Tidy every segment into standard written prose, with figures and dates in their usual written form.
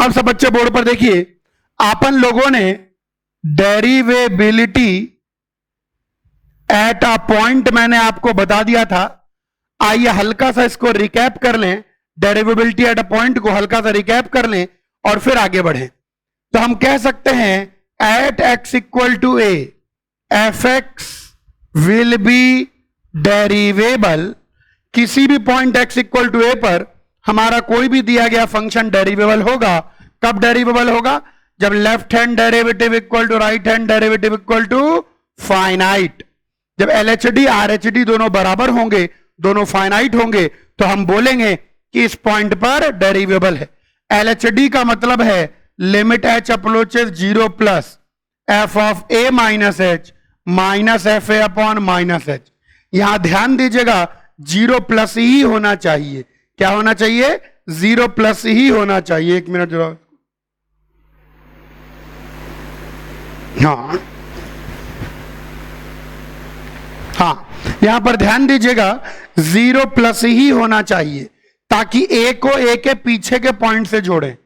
अब सब बच्चे बोर्ड पर देखिए, आपन लोगों ने डेरिवेबिलिटी एट अ पॉइंट मैंने आपको बता दिया था। आइए हल्का सा इसको रिकैप कर लें, डेरिवेबिलिटी एट अ पॉइंट को हल्का सा रिकैप कर लें और फिर आगे बढ़ें। तो हम कह सकते हैं at x equal to a f x will be derivable. किसी भी point x equal to a पर हमारा कोई भी दिया गया फंक्शन डेरिवेबल होगा। कब डेरिवेबल होगा? जब left hand derivative equal to right hand derivative equal to finite. जब एलएचडी आरएचडी दोनों बराबर होंगे, दोनों फाइनाइट होंगे, तो हम बोलेंगे कि इस पॉइंट पर डेरिवेबल है। एलएचडी का मतलब है limit h approaches 0 plus f of A minus h minus f a upon minus H. यहां ध्यान दीजिएगा 0 प्लस ही होना चाहिए। क्या होना चाहिए? 0 प्लस ही होना चाहिए। एक मिनट जरा, हाँ यहां पर ध्यान दीजिएगा 0 प्लस ही होना चाहिए ताकि ए को ए के पीछे के पॉइंट से जोड़ें।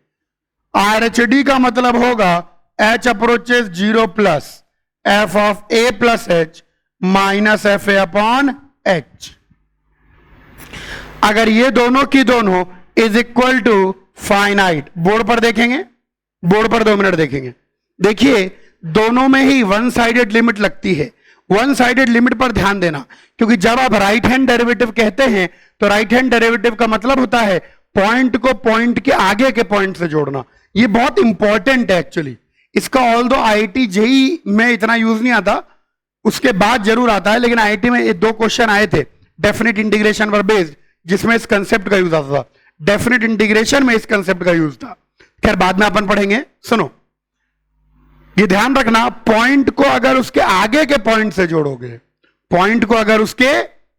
आरएचडी का मतलब होगा h approaches 0 plus f of a plus h minus f a upon h. अगर ये दोनों की दोनों is equal to finite, board पर देखेंगे, बोर्ड पर 2 मिनट देखेंगे। देखिए दोनों में ही वन साइडेड लिमिट लगती है। वन साइडेड लिमिट पर ध्यान देना, क्योंकि जब आप राइट हैंड डेरिवेटिव कहते हैं तो राइट हैंड डेरिवेटिव का मतलब होता है पॉइंट को पॉइंट के आगे के पॉइंट से जोड़ना। ये बहुत इंपॉर्टेंट है एक्चुअली। इसका ऑल दो आईआईटी जेई में इतना यूज नहीं आता, उसके बाद जरूर आता है, लेकिन आईआईटी में ये 2 क्वेश्चन आए थे डेफिनेट इंटीग्रेशन वर बेस्ड, जिसमें इस कंसेप्ट का यूज आता था। डेफिनेट इंटीग्रेशन में इस कंसेप्ट का यूज था। खैर बाद में अपन पढ़ेंगे। सुनो, ये ध्यान रखना, पॉइंट को अगर उसके आगे के पॉइंट से जोड़ोगे, पॉइंट को अगर उसके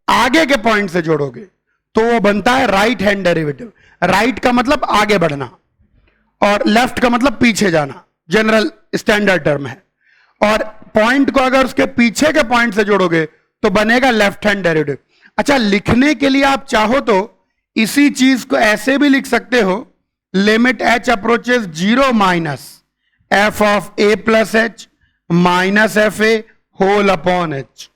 आगे के पॉइंट से जोड़ोगे तो वो बनता है राइट हैंड डेरिवेटिव। राइट का मतलब आगे बढ़ना और लेफ्ट का मतलब पीछे जाना, जनरल स्टैंडर्ड टर्म है। और पॉइंट को अगर उसके पीछे के पॉइंट से जोड़ोगे तो बनेगा लेफ्ट हैंड डेरिवेटिव। अच्छा, लिखने के लिए आप चाहो तो इसी चीज को ऐसे भी लिख सकते हो, limit h approaches 0 minus f of a plus h minus f a whole upon h.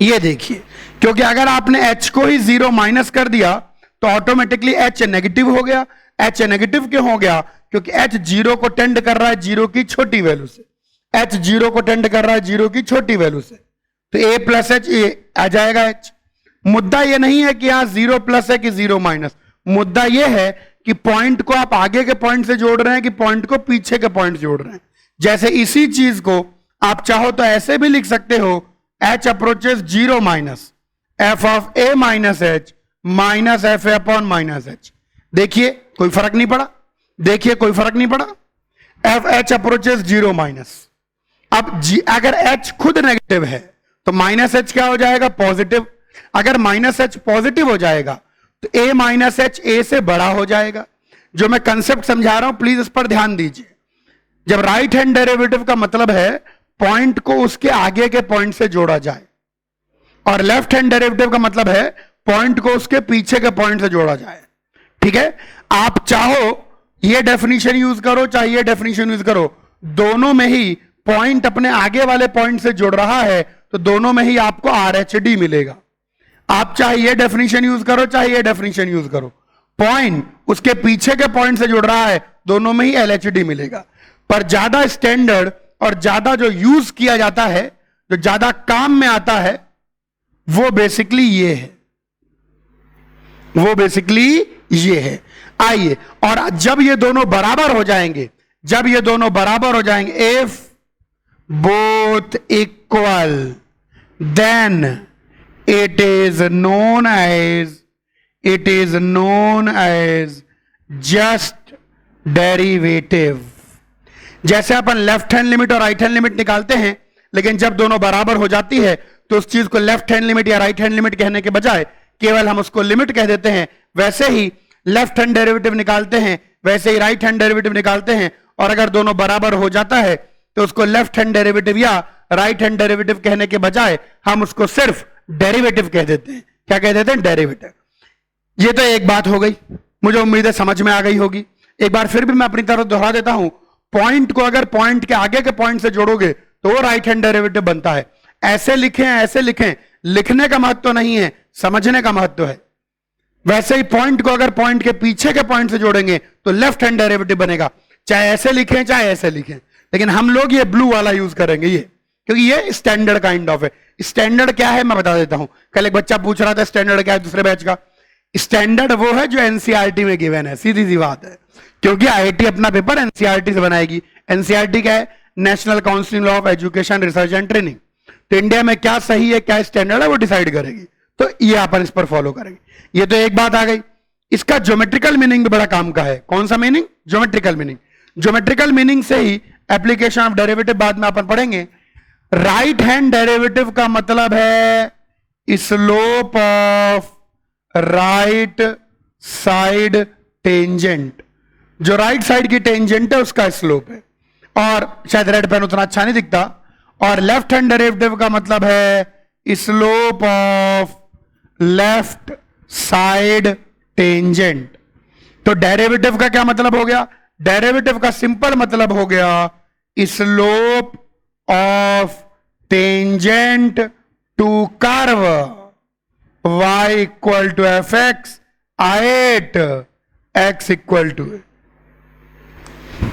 ये देखिए, क्योंकि अगर आपने एच को ही 0 माइनस कर दिया तो ऑटोमेटिकली एच नेगेटिव हो गया। एच नेगेटिव क्यों हो गया? क्योंकि एच 0 को टेंड कर रहा है 0 की छोटी वैल्यू से। एच 0 को टेंड कर रहा है 0 की छोटी वैल्यू से, तो ए प्लस एच ए आ जाएगा एच। मुद्दा यह नहीं है कि यहां 0 प्लस है कि 0 माइनस, मुद्दा यह है कि पॉइंट को आप आगे के पॉइंट से जोड़ रहे हैं कि पॉइंट को पीछे के पॉइंट से जोड़ रहे हैं। जैसे इसी चीज को आप चाहो तो ऐसे भी लिख सकते हो, H approaches 0 minus f of A minus h minus f a upon minus H. देखिए कोई फर्क नहीं पड़ा, देखिए कोई फर्क नहीं पड़ा। F H approaches 0 minus. अब अगर एच खुद नेगेटिव है तो माइनस एच क्या हो जाएगा? पॉजिटिव। अगर माइनस एच पॉजिटिव हो जाएगा तो ए माइनस एच ए से बड़ा हो जाएगा। जो मैं कंसेप्ट समझा रहा हूं प्लीज इस पर ध्यान दीजिए। जब राइट हैंड डेरिवेटिव का मतलब है पॉइंट को उसके आगे के पॉइंट से जोड़ा जाए, और लेफ्ट हैंड डेरिवेटिव का मतलब है पॉइंट को उसके पीछे के पॉइंट से जोड़ा जाए। ठीक है, आप चाहो ये डेफिनेशन यूज करो चाहे ये डेफिनेशन यूज करो, दोनों में ही पॉइंट अपने आगे वाले पॉइंट से जुड़ रहा है तो दोनों में ही आपको आरएचडी मिलेगा। आप चाहे ये डेफिनेशन यूज करो चाहे ये डेफिनेशन यूज करो, पॉइंट उसके पीछे के पॉइंट से जुड़ रहा है, दोनों में ही एलएचडी मिलेगा। पर ज्यादा स्टैंडर्ड और ज्यादा जो यूज किया जाता है, जो ज्यादा काम में आता है, वो बेसिकली ये है, वो बेसिकली ये है। आइए, और जब ये दोनों बराबर हो जाएंगे, जब ये दोनों बराबर हो जाएंगे, if both equal then it is known as just derivative। जैसे अपन लेफ्ट हैंड लिमिट और राइट हैंड लिमिट निकालते हैं, लेकिन जब दोनों बराबर हो जाती है तो उस चीज को लेफ्ट हैंड लिमिट या राइट हैंड लिमिट कहने के बजाय केवल हम उसको लिमिट कह देते हैं। वैसे ही लेफ्ट हैंड डेरिवेटिव निकालते हैं, वैसे ही राइट हैंड डेरिवेटिव निकालते हैं, और अगर दोनों बराबर हो जाता है तो उसको लेफ्ट हैंड डेरिवेटिव या राइट हैंड डेरिवेटिव कहने के बजाय हम उसको सिर्फ डेरिवेटिव कह देते हैं। क्या कह देते हैं? डेरिवेटिव। ये तो एक बात हो गई, मुझे उम्मीद है समझ में आ गई होगी। एक बार फिर भी मैं अपनी तरफ दोहरा देता हूं, पॉइंट को अगर पॉइंट के आगे के पॉइंट से जोड़ोगे तो वो राइट हैंड डेरिवेटिव बनता है। ऐसे लिखें, लिखने का महत्व नहीं है, समझने का महत्व है। वैसे ही पॉइंट को अगर पॉइंट के पीछे के पॉइंट से जोड़ेंगे तो लेफ्ट हैंड डेरिवेटिव बनेगा, चाहे ऐसे लिखें चाहे ऐसे लिखें। लेकिन हम लोग ये ब्लू वाला यूज करेंगे, ये क्योंकि ये स्टैंडर्ड काइंड ऑफ है। स्टैंडर्ड क्या है मैं बता देता हूं। कल एक बच्चा पूछ रहा था स्टैंडर्ड क्या है दूसरे बैच का। स्टैंडर्ड वो है जो एनसीईआरटी में गिवन है, सीधी सी बात है, क्योंकि आईआईटी अपना पेपर एनसीईआरटी से बनाएगी। एनसीईआरटी क्या है? National council of education research and training. तो इंडिया में क्या सही है क्या स्टैंडर्ड है वो डिसाइड करेगी, तो ये अपन इस पर फॉलो करेंगे। ये तो एक बात आ गई। इसका ज्योमेट्रिकल मीनिंग भी बड़ा काम का है। कौन सा meaning? Geometrical meaning. Geometrical meaning से ही एप्लीकेशन ऑफ डेरिवेटिव बाद में अपन पढ़ेंगे। राइट हैंड डेरिवेटिव का मतलब है slope of right side tangent. जो राइट साइड की टेंजेंट है उसका स्लोप है, और शायद रेड पेन उतना अच्छा नहीं दिखता। और लेफ्ट हैंड डेरिवेटिव का मतलब है slope of left side tangent. तो डेरिवेटिव का क्या मतलब हो गया? डेरिवेटिव का सिंपल मतलब हो गया slope of tangent to curve y equal to f x at x equal to.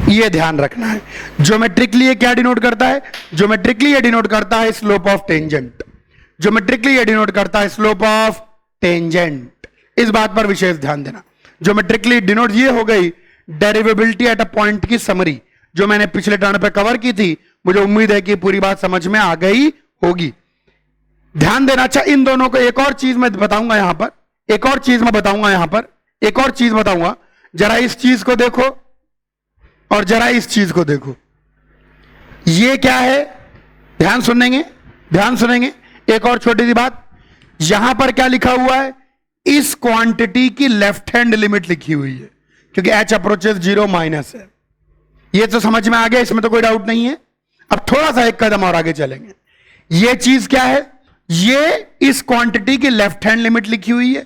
ये ध्यान रखना है। ज्योमेट्रिकली ये क्या डिनोट करता है? ज्योमेट्रिकली ये डिनोट करता है स्लोप ऑफ टेंजेंट। ज्योमेट्रिकली ये डिनोट करता है स्लोप ऑफ टेंजेंट। इस बात पर विशेष ध्यान देना। ज्योमेट्रिकली डिनोट ये हो गई डेरिवेबिलिटी एट अ पॉइंट की समरी, जो मैंने पिछले टर्न पे कवर की थी। मुझे उम्मीद है कि पूरी बात समझ में आ गई होगी। ध्यान देना। अच्छा, इन दोनों को एक और चीज मैं बताऊंगा यहां पर, एक और चीज मैं बताऊंगा यहां पर, एक और चीज बताऊंगा। जरा इस चीज को देखो और जरा इस चीज को देखो। ये क्या है? ध्यान सुनेंगे, ध्यान सुनेंगे। एक और छोटी सी बात, यहां पर क्या लिखा हुआ है? इस क्वांटिटी की लेफ्ट हैंड लिमिट लिखी हुई है, क्योंकि h अप्रोचेस 0 माइनस है। ये तो समझ में आ गया, इसमें तो कोई डाउट नहीं है। अब थोड़ा सा एक कदम और आगे चलेंगे। ये चीज क्या है? ये इस क्वांटिटी की लेफ्ट हैंड लिमिट लिखी हुई है,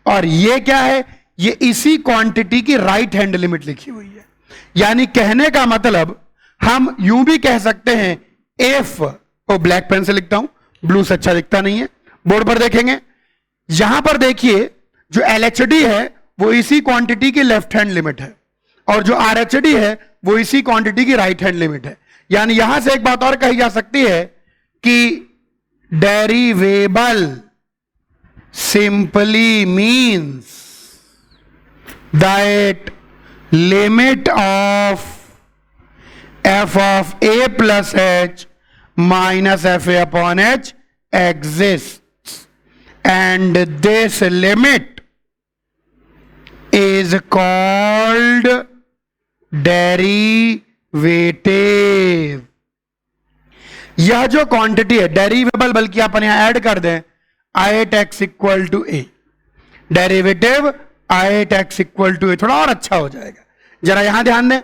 और ये क्या है? ये इसी क्वांटिटी की राइट हैंड लिमिट लिखी हुई है। यानी कहने का मतलब हम यूं भी कह सकते हैं, एफ ओ ब्लैक पेन से लिखता हूं, ब्लू से अच्छा दिखता नहीं है। बोर्ड पर देखेंगे, यहां पर देखिए जो एलएचडी है वो इसी क्वांटिटी की लेफ्ट हैंड लिमिट है, और जो आरएचडी है वो इसी क्वांटिटी की राइट हैंड लिमिट है। यानी यहां से एक बात और कही जा सकती है कि derivable simply means that limit of f of a plus h minus fa upon h exists, and this limit is called derivative. यह जो क्वांटिटी है डेरिवेबल, बल्कि अपन यहां ऐड कर दें 8x equal to a, derivative 8x equal to a, थोड़ा और अच्छा हो जाएगा। जरा यहां ध्यान दें,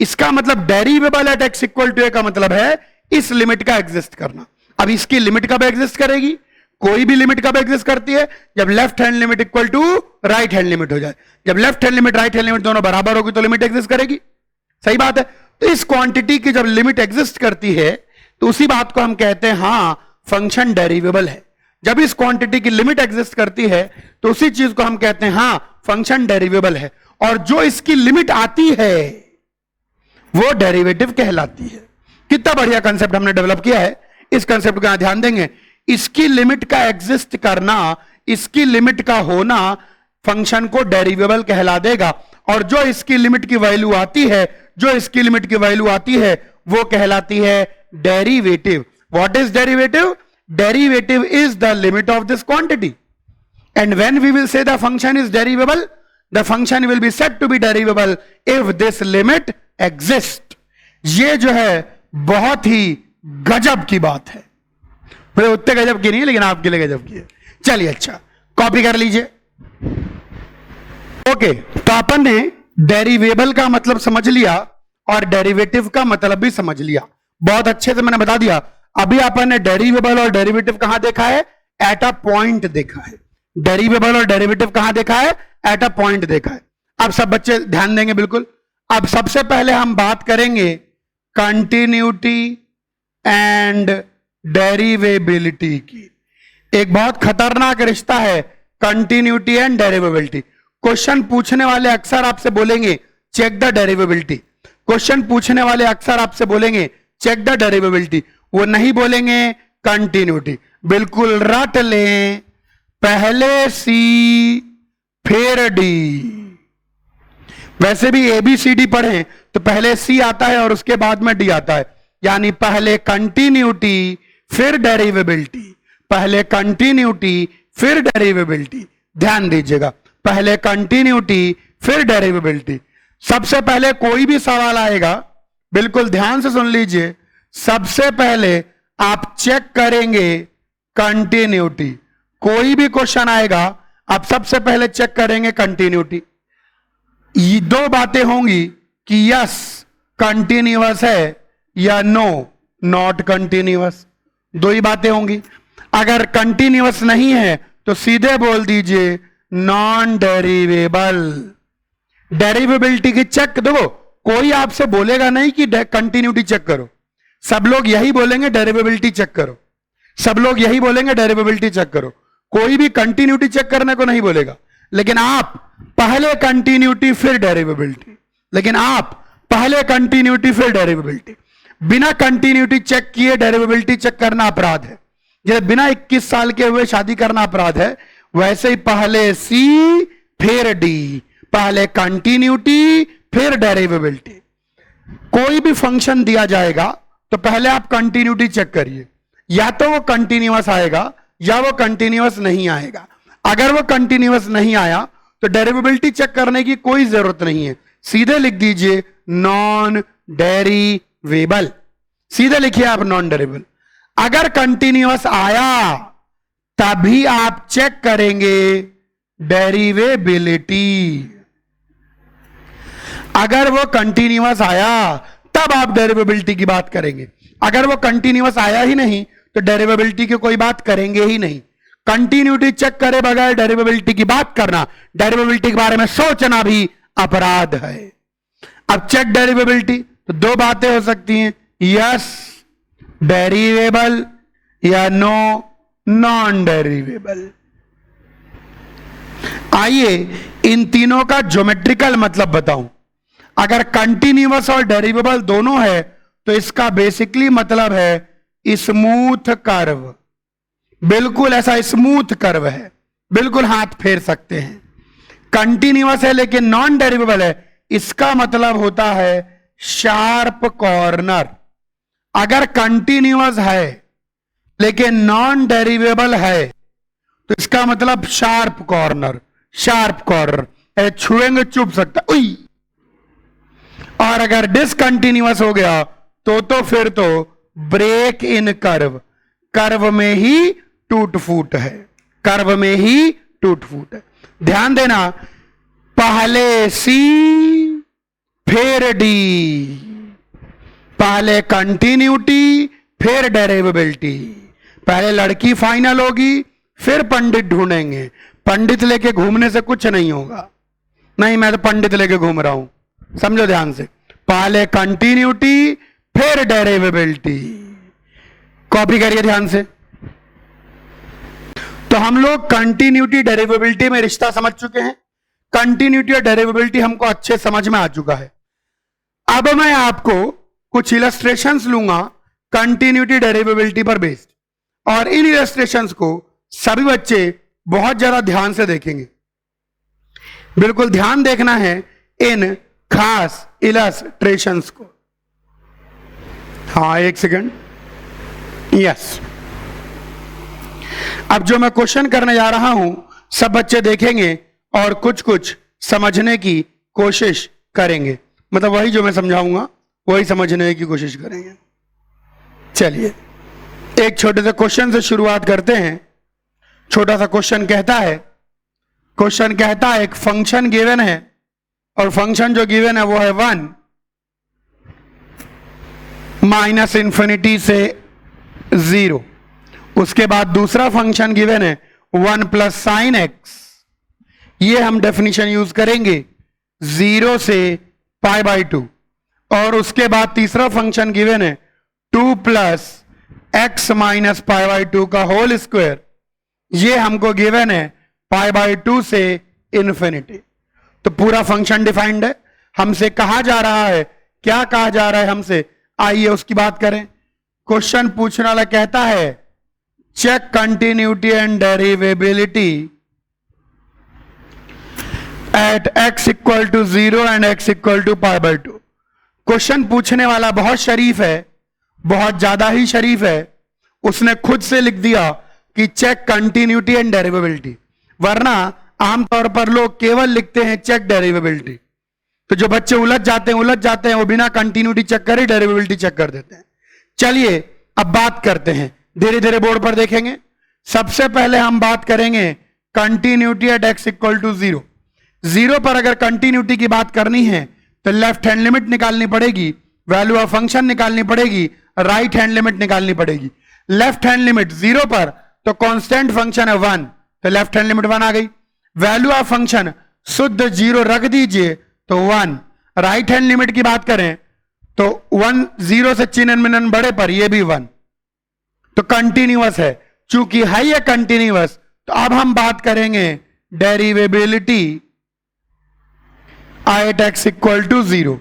इसका मतलब डेरिवेबल एट x इक्वल टू ए का मतलब है इस लिमिट का एग्जिस्ट करना। अब इसकी लिमिट कब एग्जिस्ट करेगी? कोई भी लिमिट कब एग्जिस्ट करती है? जब left hand limit equal to right hand limit हो जाए। जब left hand limit right hand limit दोनों बराबर होगी तो लिमिट एग्जिस्ट करेगी। सही बात है। तो इस क्वांटिटी की जब लिमिट एग्जिस्ट करती है तो उसी बात को हम कहते हैं हां फंक्शन डेरिवेबल है। जब इस क्वांटिटी की लिमिट एग्जिस्ट करती है तो उसी चीज को हम कहते हैं हां फंक्शन डेरिवेबल है, और जो इसकी लिमिट आती है वो डेरिवेटिव कहलाती है। कितना बढ़िया कंसेप्ट हमने डेवलप किया है। इस कंसेप्ट का ध्यान देंगे। इसकी लिमिट का एग्जिस्ट करना, इसकी लिमिट का होना फंक्शन को डेरिवेबल कहला देगा, और जो इसकी लिमिट की वैल्यू आती है, जो इसकी लिमिट की वैल्यू आती है वो कहलाती है derivative. What is derivative? Derivative is the limit of this quantity, and when we will say the function is derivable, the function will be said to be derivable if this limit exist. ये जो है बहुत ही गजब की बात है। मुझे उतने गजब की नहीं है, लेकिन आपके लिए गजब की है। चलिए अच्छा, कॉपी कर लीजिए। ओके, तो अपन ने डेरिवेबल का मतलब समझ लिया और डेरिवेटिव का मतलब भी समझ लिया। बहुत अच्छे से मैंने बता दिया। अभी अपन ने डेरिवेबल और डेरिवेटिव कहां देखा है? एट अ पॉइंट देखा है। डेरिवेबल और डेरिवेटिव कहां देखा है? एट अ पॉइंट देखा है। अब सब बच्चे ध्यान देंगे बिल्कुल। अब सबसे पहले हम बात करेंगे कंटिन्यूटी एंड डेरिवेबिलिटी की। एक बहुत खतरनाक रिश्ता है कंटिन्यूटी एंड डेरिवेबिलिटी। क्वेश्चन पूछने वाले अक्सर आपसे बोलेंगे चेक द डेरिवेबिलिटी। क्वेश्चन पूछने वाले अक्सर आपसे बोलेंगे चेक द डेरिवेबिलिटी, वो नहीं बोलेंगे कंटिन्यूटी। बिल्कुल रट लें, पहले सी फिर डी। वैसे भी एबीसीडी पढ़ें तो पहले सी आता है और उसके बाद में डी आता है, यानी पहले कंटिन्यूटी फिर डेरिवेबिलिटी, पहले कंटिन्यूटी फिर डेरिवेबिलिटी। ध्यान दीजिएगा, पहले कंटिन्यूटी फिर डेरिवेबिलिटी। सबसे पहले कोई भी सवाल आएगा, बिल्कुल ध्यान से सुन लीजिए, सबसे पहले आप चेक करेंगे कंटिन्यूटी। कोई भी क्वेश्चन आएगा आप सबसे पहले चेक करेंगे कंटिन्यूटी। ये दो बातें होंगी कि यस कंटिन्यूअस है या नो नॉट कंटिन्यूअस, दो ही बातें होंगी। अगर कंटिन्यूअस नहीं है तो सीधे बोल दीजिए नॉन डेरिवेबल। डेरिवेबिलिटी की चेक देखो, कोई आपसे बोलेगा नहीं कि कंटिन्यूटी चेक करो, सब लोग यही बोलेंगे डेरिवेबिलिटी चेक करो, सब लोग यही बोलेंगे डेरिवेबिलिटी चेक करो। कोई भी कंटिन्यूटी चेक करने को नहीं बोलेगा, लेकिन आप पहले कंटिन्यूटी फिर डेरिवेबिलिटी, लेकिन आप पहले कंटिन्यूटी फिर डेरिवेबिलिटी। बिना कंटिन्यूटी चेक किए डेरिवेबिलिटी चेक करना अपराध है। जैसे बिना 21 साल के हुए शादी करना अपराध है, वैसे ही पहले सी फिर डी, पहले कंटिन्यूटी फिर डेरिवेबिलिटी। कोई भी फंक्शन दिया जाएगा तो पहले आप कंटिन्यूटी चेक करिए, या तो वो कंटिन्यूअस आएगा या वो कंटिन्यूअस नहीं आएगा। अगर वो कंटिन्यूअस नहीं आया तो डेरिवेबिलिटी चेक करने की कोई जरूरत नहीं है, सीधे लिख दीजिए नॉन डेरिवेबल। सीधे लिखिए आप नॉन डेरिवेबल। अगर कंटिन्यूअस आया तभी आप चेक करेंगे डेरिवेबिलिटी। अगर वो कंटिन्यूअस आया तब आप डेरिवेबिलिटी की बात करेंगे। अगर वो कंटिन्यूअस आया ही नहीं तो डेरिवेबिलिटी की कोई बात करेंगे ही नहीं। कंटिन्यूटी चेक करे बगैर डेरिवेबिलिटी की बात करना, डेरिवेबिलिटी के बारे में सोचना भी अपराध है। अब चेक डेरिवेबिलिटी तो दो बातें हो सकती हैं, यस डेरिवेबल या नो नॉन डेरिवेबल। आइए इन तीनों का ज्योमेट्रिकल मतलब बताऊं। अगर कंटिन्यूअस और डेरिवेबल दोनों है तो इसका बेसिकली मतलब है स्मूथ कर्व। बिल्कुल ऐसा स्मूथ कर्व है, बिल्कुल हाथ फेर सकते हैं। कंटिन्यूअस है लेकिन नॉन डेरिवेबल है, इसका मतलब होता है शार्प कॉर्नर। अगर कंटिन्यूअस है लेकिन नॉन डेरिवेबल है तो इसका मतलब शार्प कॉर्नर। शार्प कॉर्नर छुएंगे चुभ सकता उई। और अगर डिसकंटिन्यूअस हो गया तो फिर तो ब्रेक इन कर्व। कर्व में ही टूट फूट है, कर्व में ही टूट फूट है। ध्यान देना, पहले सी फिर डी, पहले कंटिन्यूटी फिर डेरिवेबिलिटी। पहले लड़की फाइनल होगी फिर पंडित ढूंढेंगे। पंडित लेके घूमने से कुछ नहीं होगा। नहीं, मैं तो पंडित लेके घूम रहा हूं, समझो ध्यान से। पहले कंटिन्यूटी फिर डेरिवेबिलिटी। कॉपी करिए ध्यान से। तो हम लोग कंटिन्यूटी डेरिवेबिलिटी में रिश्ता समझ चुके हैं। कंटिन्यूटी और डेरिवेबिलिटी हमको अच्छे समझ में आ चुका है। अब मैं आपको कुछ इलस्ट्रेशंस लूंगा कंटिन्यूटी डेरिवेबिलिटी पर बेस्ड, और इन इलस्ट्रेशंस को सभी बच्चे बहुत ज्यादा ध्यान से देखेंगे। बिल्कुल ध्यान देखना है इन खास इलस्ट्रेशंस को। हाँ एक सेकंड, यस। अब जो मैं क्वेश्चन करने जा रहा हूं सब बच्चे देखेंगे और कुछ कुछ समझने की कोशिश करेंगे। मतलब वही जो मैं समझाऊंगा वही समझने की कोशिश करेंगे। चलिए एक छोटे से क्वेश्चन से शुरुआत करते हैं। छोटा सा क्वेश्चन कहता है एक फंक्शन गिवन है, और फंक्शन जो गिवन है वो है 1 माइनस इंफिनिटी से 0। उसके बाद दूसरा फंक्शन गिवन है 1 प्लस साइन एक्स। ये हम डेफिनेशन यूज करेंगे 0 से पाई बाई 2, और उसके बाद तीसरा फंक्शन गिवन है 2 plus x minus pi by 2 का होल स्क्वायर, ये हमको गिवन है पाई बाई 2 से इन्फिनिटी। तो पूरा फंक्शन डिफाइंड है, हमसे कहा जा रहा है, क्या कहा जा रहा है हमसे, आइए उसकी बात करें। क्वेश्चन पूछने वाला कहता है check continuity and derivability at x equal to 0 and x equal to pi by 2। Question पूछने वाला बहुत शरीफ है, बहुत ज्यादा ही शरीफ है, उसने खुद से लिख दिया कि चेक कंटिन्यूटी एंड डेरिवेबिलिटी, वरना आमतौर पर लोग केवल लिखते हैं चेक डेरिवेबिलिटी। तो जो बच्चे उलझ जाते हैं वो बिना कंटिन्यूटी चेक करे डेरिवेबिलिटी चेक कर देते हैं। चलिए अब बात करते हैं, धीरे धीरे बोर्ड पर देखेंगे। सबसे पहले हम बात करेंगे continuity at x equal to 0। 0 पर अगर कंटिन्यूटी की बात करनी है तो लेफ्ट हैंड लिमिट निकालनी पड़ेगी, वैल्यू ऑफ फंक्शन निकालनी पड़ेगी, राइट हैंड लिमिट निकालनी पड़ेगी। लेफ्ट हैंड लिमिट 0 पर तो कांस्टेंट फंक्शन है 1, तो लेफ्ट हैंड लिमिट 1 आ गई। वैल्यू ऑफ फंक्शन शुद्ध 0 रख दीजिए तो 1। राइट हैंड लिमिट की बात करें तो 1 0 से चिन्ह मिनन बड़े पर ये भी 1, तो कंटिन्यूअस है। चूंकि है ये कंटिन्यूअस, तो अब हम बात करेंगे derivability at x equal to 0।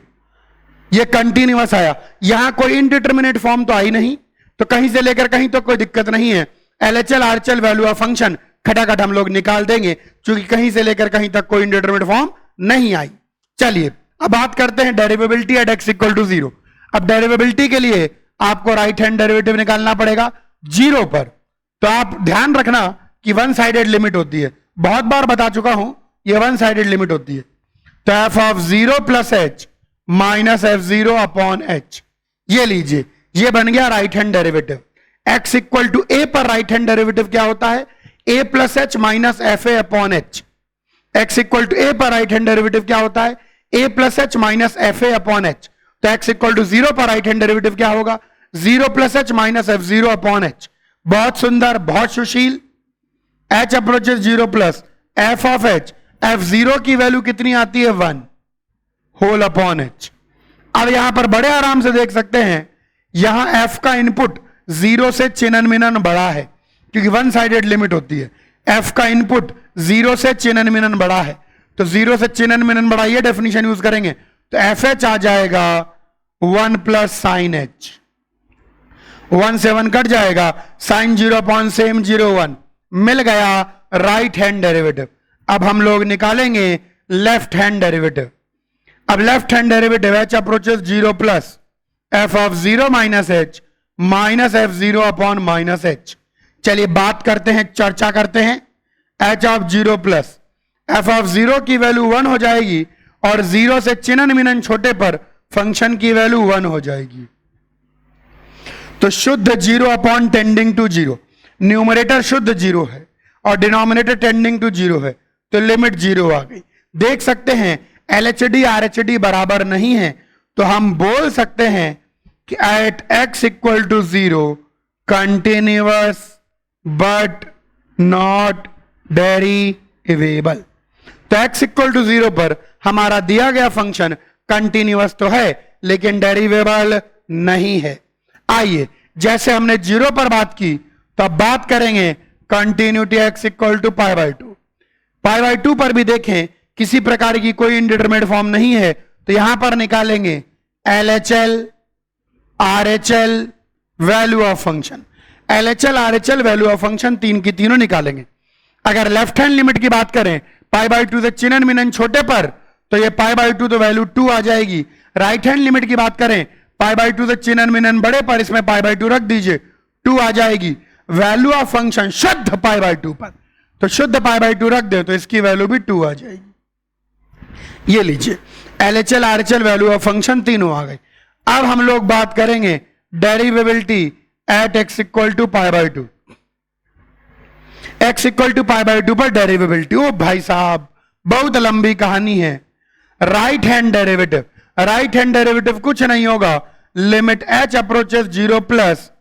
ये कंटिन्यूअस आया, यहां कोई इनडिटरमिनेट फॉर्म तो आई नहीं, तो कहीं से लेकर कहीं तो कोई दिक्कत नहीं है। LHL RHL value of function खटाखट हम लोग निकाल देंगे, क्योंकि कहीं से लेकर कहीं तक कोई इनडिटरमिनेट फॉर्म नहीं आई। चलिए अब बात करते हैं डेरिवेबिलिटी एट x इक्वल टू 0। अब डेरिवेबिलिटी के लिए आपको राइट हैंड डेरिवेटिव निकालना पड़ेगा 0 पर, तो आप ध्यान रखना कि वन साइडेड लिमिट होती है, बहुत बार बता चुका हूं, ये वन साइडेड लिमिट होती है। तो f of 0 plus h minus f0 upon h, ये लीजिए, ये बन गया right hand derivative. x equal to a पर राइट हैंड डेरिवेटिव क्या होता है, a plus h minus f a upon h। x equal to a पर राइट हैंड डेरिवेटिव क्या होता है, a plus h minus f a upon h। तो x equal to 0 पर राइट हैंड डेरिवेटिव क्या होगा, 0 plus h minus f0 upon h। बहुत सुंदर, बहुत सुशील। h approaches 0 plus f of h, f0 की वैल्यू कितनी आती है 1 होल अपॉन h। अब यहां पर बड़े आराम से देख सकते हैं, यहां f का इनपुट 0 से चिन्हन मिनन बड़ा है, क्योंकि वन साइडेड लिमिट होती है। f का इनपुट 0 से चिन्हन मिनन बड़ा है, तो 0 से चिन्हन मिनन बड़ा, ये डेफिनेशन यूज करेंगे तो fh आ जाएगा 1 प्लस साइन h। 1 से 1 कट जाएगा, साइन 0 अपॉन सेम 0 1, मिल गया राइट हैंड डेरिवेटिव। अब हम लोग निकालेंगे लेफ्ट हैंड डेरिवेटिव। अब left hand derivative h approaches 0 plus f of 0 minus h minus f0 upon minus h। चलिए बात करते हैं, चर्चा करते हैं। h of 0 plus f of 0 की वैल्यू 1 हो जाएगी, और 0 से चिन्हन मिनन छोटे पर फंक्शन की वैल्यू 1 हो जाएगी। तो शुद्ध 0 अपॉन टेंडिंग टू 0, न्यूमरेटर शुद्ध 0 है और डिनोमिनेटर टेंडिंग टू 0 है, तो लिमिट 0 आ गई। देख सकते हैं LHD RHD बराबर नहीं है, तो हम बोल सकते हैं कि at x equal to 0 continuous but not derivable. तो x इक्वल टू 0 पर हमारा दिया गया फंक्शन कंटिन्यूअस तो है, लेकिन डेरिवेबल नहीं है। आइए, जैसे हमने 0 पर बात की, तो अब बात करेंगे continuity x equal to pi by 2। Pi by 2 पर भी देखें किसी प्रकार की कोई इनडिटरमिनेट फॉर्म नहीं है, तो यहां पर निकालेंगे LHL RHL value of function. LHL RHL value of function तीन की तीनों निकालेंगे। अगर लेफ्ट हैंड लिमिट की बात करें पाई बाई 2 से चिन्हन मिनन छोटे पर, तो ये पाई बाई 2 तो वैल्यू 2 आ जाएगी। राइट हैंड लिमिट की बात करें पाई बाई 2 से चिन्हन मिनन बड़े पर, इसमें पाई बाई 2 रख दीजिए, 2 आ जाएगी। वैल्यू ऑफ फंक्शन शुद्ध पाई बाई 2 पर, तो शुद्ध पाई बाई 2 रख दे तो इसकी वैल्यू भी 2 आ जाएगी। ये लीजिए, LHL RHL value of function तीनों आ गई। अब हम लोग बात करेंगे derivability at x equal to pi by 2। x equal to pi by 2 पर डेरिवेबिलिटी, ओ भाई साहब बहुत लंबी कहानी है। Right hand derivative, right hand derivative कुछ नहीं होगा, limit h approaches 0 plus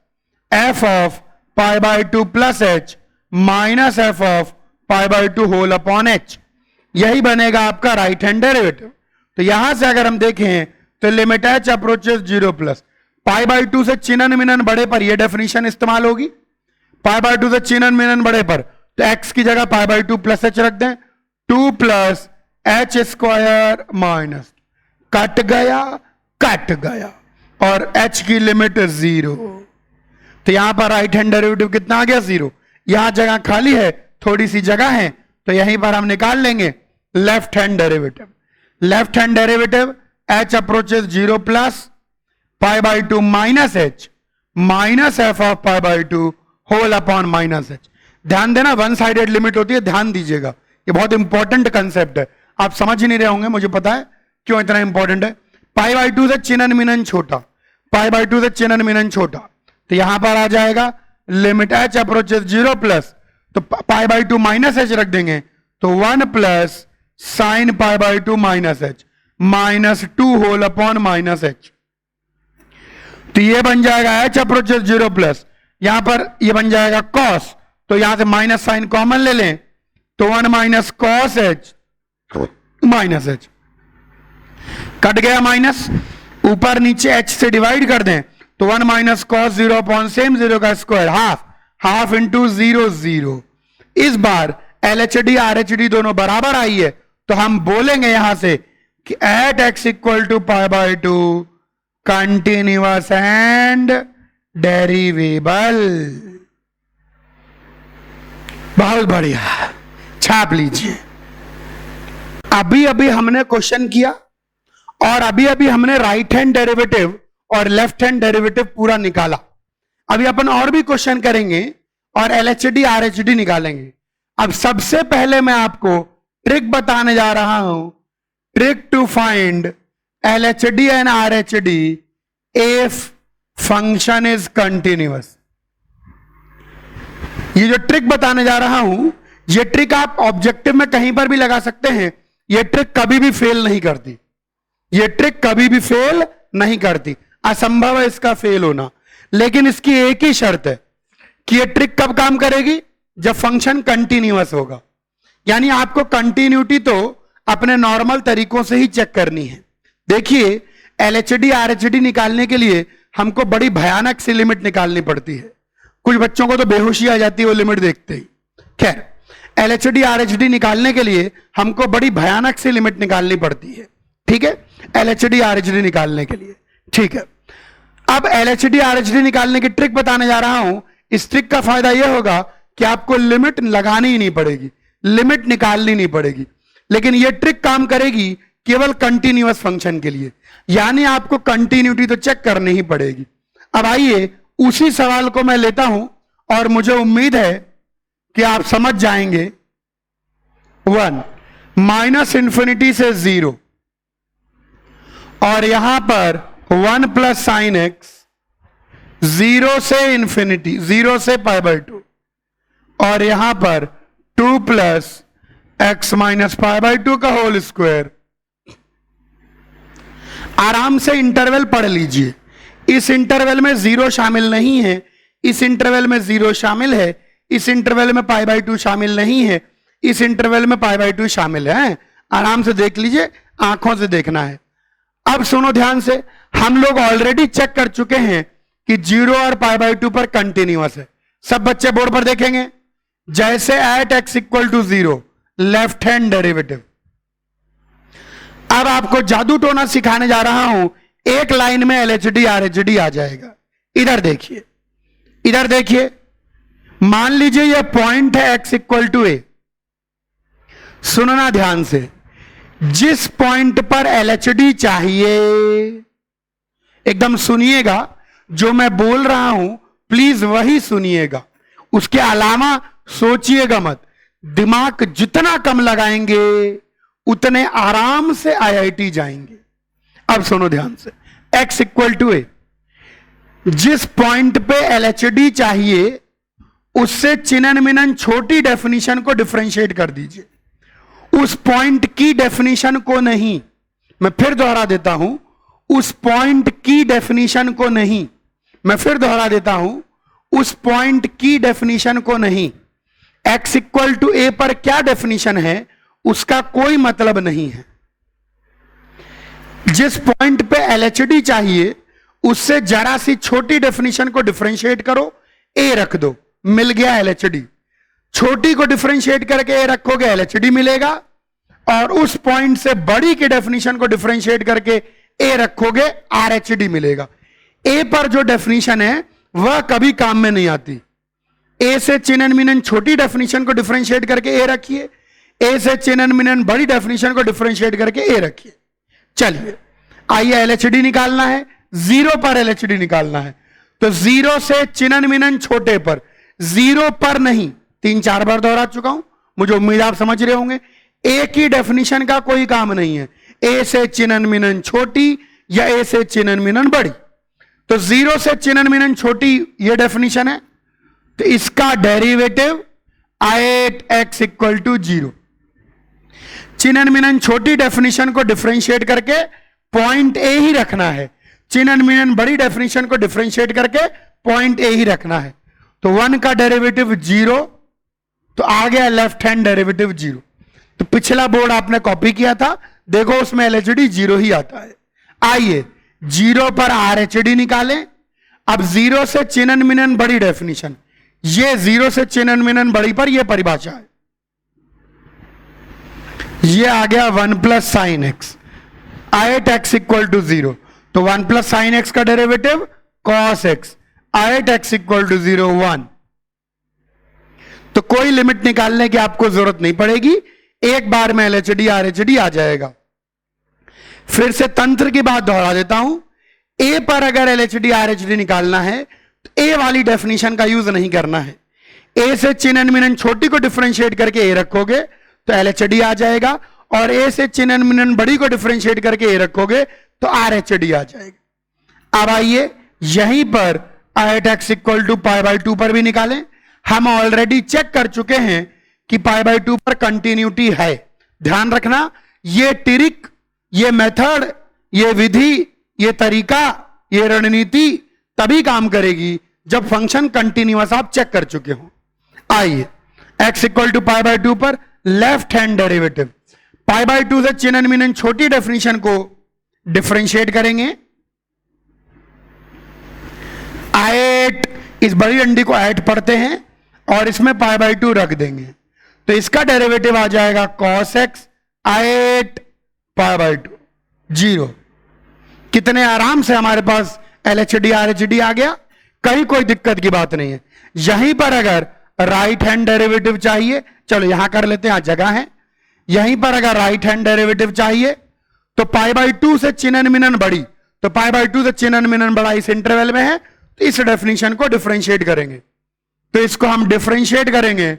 f of pi by 2 plus h minus f of pi by 2 whole upon h, यही बनेगा आपका राइट हैंड डेरिवेटिव। तो यहां से अगर हम देखें तो लिमिट एच अप्रोचेस 0 प्लस π/2 से चिनन मिनन बढ़े पर यह डेफिनेशन इस्तेमाल होगी। π/2 से चिनन मिनन बढ़े पर तो x की जगह π/2 प्लस एच रख दें, 2 plus H square minus cut गया और h की लिमिट 0। तो यहां पर राइट हैंड डेरिवेटिव कितना आ गया 0। यहां जगह खाली है, थोड़ी सी जगह है, तो यहीं पर हम निकाल लेंगे left hand derivative. Left hand derivative h approaches 0 plus π/2 minus h minus f of π/2 whole upon minus h. ध्यान देना, वन साइडेड लिमिट होती है, ध्यान दीजिएगा, ये बहुत इंपॉर्टेंट कंसेप्ट है। आप समझ ही नहीं रहे होंगे, मुझे पता है क्यों इतना इंपॉर्टेंट है। π/2 से चिनन मिनन छोटा, π/2 से चिनन मिनन छोटा, तो यहां पर आ जाएगा लिमिट एच अप्रोचेस 0 प्लस, तो π/2 माइनस एच रख देंगे, तो 1 plus sine π/2 minus h minus 2 whole upon minus h. तो ये बन जाएगा एच अप्रोचेस 0 प्लस, यहां पर ये बन जाएगा कॉस, तो यहां से माइनस साइन कॉमन ले लें, तो 1 minus cos H minus H, cut गया माइनस, ऊपर नीचे एच से डिवाइड कर दें, तो 1 माइनस कॉस 0 अपॉन सेम 0 का स्क्वायर हाफ इंटू 0 0। इस बार LHD RHD दोनों बराबर आई है, तो हम बोलेंगे यहां से कि at x equal to π/2 continuous and derivable. बहुत बढ़िया, छाप लीजिए। अभी अभी हमने क्वेश्चन किया और अभी अभी हमने राइट हैंड डेरिवेटिव और लेफ्ट हैंड डेरिवेटिव पूरा निकाला। अभी अपन और भी क्वेश्चन करेंगे और LHD RHD निकालेंगे। अब सबसे पहले मैं आपको ट्रिक बताने जा रहा हूं, trick to find LHD and RHD if function is continuous. ये जो ट्रिक बताने जा रहा हूं, ये ट्रिक आप ऑब्जेक्टिव में कहीं पर भी लगा सकते हैं। ये ट्रिक कभी भी फेल नहीं करती, ये ट्रिक कभी भी फेल नहीं करती, असंभव है इसका फेल होना। लेकिन इसकी एक ही शर्त है कि ये ट्रिक कब काम करेगी, जब फंक्शन कंटिन्यूअस होगा। यानी आपको कंटिन्यूटी तो अपने नॉर्मल तरीकों से ही चेक करनी है। देखिए, LHD RHD निकालने के लिए हमको बड़ी भयानक सी लिमिट निकालनी पड़ती है। कुछ बच्चों को तो बेहोशी आ जाती है वो लिमिट देखते ही। खैर, LHD RHD निकालने के लिए हमको बड़ी भयानक सी लिमिट निकालनी पड़ती है, ठीक है, LHD RHD निकालने के लिए। ठीक है, अब LHD RHD निकालने की ट्रिक बताने जा रहा हूं। इस ट्रिक का फायदा यह होगा कि आपको लिमिट लगानी ही नहीं पड़ेगी, लिमिट निकालनी नहीं पड़ेगी। लेकिन यह ट्रिक काम करेगी केवल कंटिन्यूअस फंक्शन के लिए, यानी आपको कंटिन्यूटी तो चेक करनी ही पड़ेगी। अब आइए उसी सवाल को मैं लेता हूं और मुझे उम्मीद है कि आप समझ जाएंगे। 1 माइनस इंफिनिटी से 0 और यहां पर 1 प्लस साइन एक्स, 0 से इंफिनिटी, 0 से π/2, और यहां पर 2 प्लस एक्स माइनस π/2 का होल स्क्वायर। आराम से इंटरवल पढ़ लीजिए। इस इंटरवल में 0 शामिल नहीं है, इस इंटरवल में 0 शामिल है, इस इंटरवल में π/2 शामिल नहीं है, इस इंटरवल में π/2 शामिल है। आराम से देख लीजिए, आंखों से देखना है। अब सुनो ध्यान से, हम लोग ऑलरेडी चेक कर चुके हैं कि 0 और π/2 पर कंटिन्यूअस है। सब बच्चे बोर्ड पर देखेंगे, जैसे at x equal to 0 left hand derivative. अब आपको जादू टोना सिखाने जा रहा हूं, एक लाइन में LHD RHD आ जाएगा। इधर देखिए, इधर देखिए, मान लीजिए यह पॉइंट है x इक्वल टू a। सुनना ध्यान से, जिस पॉइंट पर LHD चाहिए, एकदम सुनिएगा, जो मैं बोल रहा हूं प्लीज वही सुनिएगा, उसके अलावा सोचिएगा मत। दिमाग जितना कम लगाएंगे उतने आराम से IIT जाएंगे। अब सुनो ध्यान से, x इक्वल टू a, जिस पॉइंट पे LHD चाहिए उससे चिनन मिनन छोटी डेफिनेशन को डिफरेंशिएट कर दीजिए, उस पॉइंट की डेफिनेशन को नहीं। मैं फिर दोहरा देता हूं, उस पॉइंट की डेफिनेशन को नहीं। मैं फिर दोहरा देता हूं, उस पॉइंट की डेफिनेशन को नहीं। x इक्वल टू a पर क्या डेफिनेशन है उसका कोई मतलब नहीं है। जिस पॉइंट पे एलएचडी चाहिए उससे जरा सी छोटी डेफिनेशन को डिफरेंशिएट करो, ए रख दो, मिल गया एलएचडी। छोटी को डिफरेंशिएट करके ए रखोगे एलएचडी मिलेगा, और उस पॉइंट से बड़ी की डेफिनेशन को डिफरेंशिएट करके ए रखोगे आरएचडी मिलेगा। ए पर जो डेफिनेशन है वह कभी काम में नहीं आती। ए से चिन्हन मिनन छोटी डेफिनेशन को डिफरेंशिएट करके ए रखिए, ए से चिन्हन मिनन बड़ी डेफिनेशन को डिफरेंशिएट करके ए रखिए। चलिए आइए एलएचडी निकालना है, जीरो पर एलएचडी निकालना है। तो जीरो से चिन्हन मिनन छोटे पर, जीरो पर नहीं, 3-4 बार दोहरा चुका हूं, मुझे उम्मीद आप समझ रहे होंगे। ए की डेफिनेशन का कोई काम नहीं है, ए से चिन्हन मिनन छोटी या ए से चिन्हन मिनन बड़ी। तो जीरो से चिन्हन मिनन छोटी ये डेफिनेशन है, तो इसका डेरिवेटिव 8x इक्वल टू 0। चिन्हन मिनन छोटी डेफिनेशन को डिफरेंशिएट करके पॉइंट ए ही रखना है, चिन्हन मिनन बड़ी डेफिनेशन को डिफरेंशिएट करके पॉइंट ए ही रखना है। तो 1 का डेरिवेटिव 0, तो आ गया लेफ्ट हैंड डेरिवेटिव 0। तो पिछला बोर्ड आपने कॉपी किया था, देखो उसमें एलएचडी 0 ही आता है। आइए 0 पर आरएचडी निकालें। अब 0 से चिन्हन मिनन बड़ी डेफिनेशन, ये 0 से चिन्हन मिनन बड़ी पर यह परिभाषा है, ये आ गया 1 plus sine x, 8x equal to 0। तो 1 प्लस साइन एक्स का derivative cos x, 8x equal to 0 1। तो कोई लिमिट निकालने की आपको जरूरत नहीं पड़ेगी, एक बार में एलएचडी आरएचडी आ जाएगा। फिर से तंत्र की बात दोहरा देता हूं, ए पर अगर एलएचडी आरएचडी निकालना है तो ए वाली डेफिनेशन का यूज नहीं करना है। ए से चिन्हन मिनन छोटी को डिफरेंशिएट करके ए रखोगे तो एलएचडी आ जाएगा, और ए से चिन्हन मिनन बड़ी को डिफरेंशिएट करके ए रखोगे तो आरएचडी आ जाएगा। अब आइए यहीं पर 8x इक्वल टू π/2 पर भी निकालें। हम ऑलरेडी चेक कर चुके हैं कि π/2 पर कंटिन्यूटी है। ध्यान रखना, ये ट्रिक, ये मेथड, ये विधि, ये तरीका, ये रणनीति तभी काम करेगी जब फंक्शन कंटिन्यूअस आप चेक कर चुके हो। आइए x इक्वल टू π/2 पर लेफ्ट हैंड डेरिवेटिव, π/2 से चिन्हन मिनन छोटी डेफिनेशन को डिफरेंशिएट करेंगे। 8, इस बड़ी डंडी को 8 पढ़ते हैं और इसमें π/2 रख देंगे, तो इसका डेरिवेटिव आ जाएगा cos x 8 π/2 0। कितने आराम से हमारे पास एलएचडी आरएचडी आ गया, कहीं कोई दिक्कत की बात नहीं है। यहीं पर अगर राइट हैंड डेरिवेटिव चाहिए, चलो यहां कर लेते हैं, जगह है। यहीं पर अगर राइट हैंड डेरिवेटिव चाहिए तो π/2 से चिन्हन मिनन बड़ी, तो π/2 से चिन्हन मिनन बड़ा इस इंटरवल में है, तो इस डेफिनेशन को डिफरेंशिएट करेंगे। तो इसको हम डिफरेंशिएट करेंगे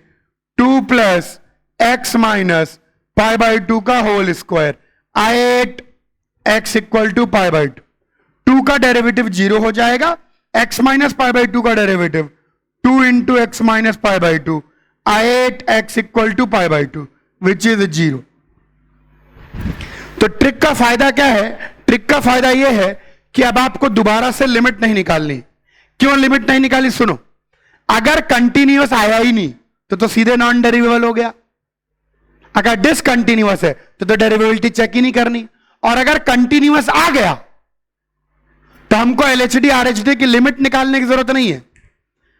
2 प्लस एक्स माइनस π/2 का whole square, 8x equal to π/2। 2 का डेरिवेटिव 0 हो जाएगा, x माइनस π/2 का derivative 2 into x minus π/2, 8x equal to π/2 which is 0। तो ट्रिक का फायदा क्या है? ट्रिक का फायदा यह है कि अब आपको दोबारा से लिमिट नहीं निकालनी। क्यों लिमिट नहीं निकाली? सुनो, अगर कंटिन्यूअस आया ही नहीं तो सीधे नॉन डेरिवेबल हो गया। अगर डिसकंटिन्यूअस है तो डेरिवेबिलिटी चेक ही नहीं करनी, और अगर कंटिन्यूअस आ गया तो हमको एलएचडी आरएचडी की लिमिट निकालने की जरूरत नहीं है।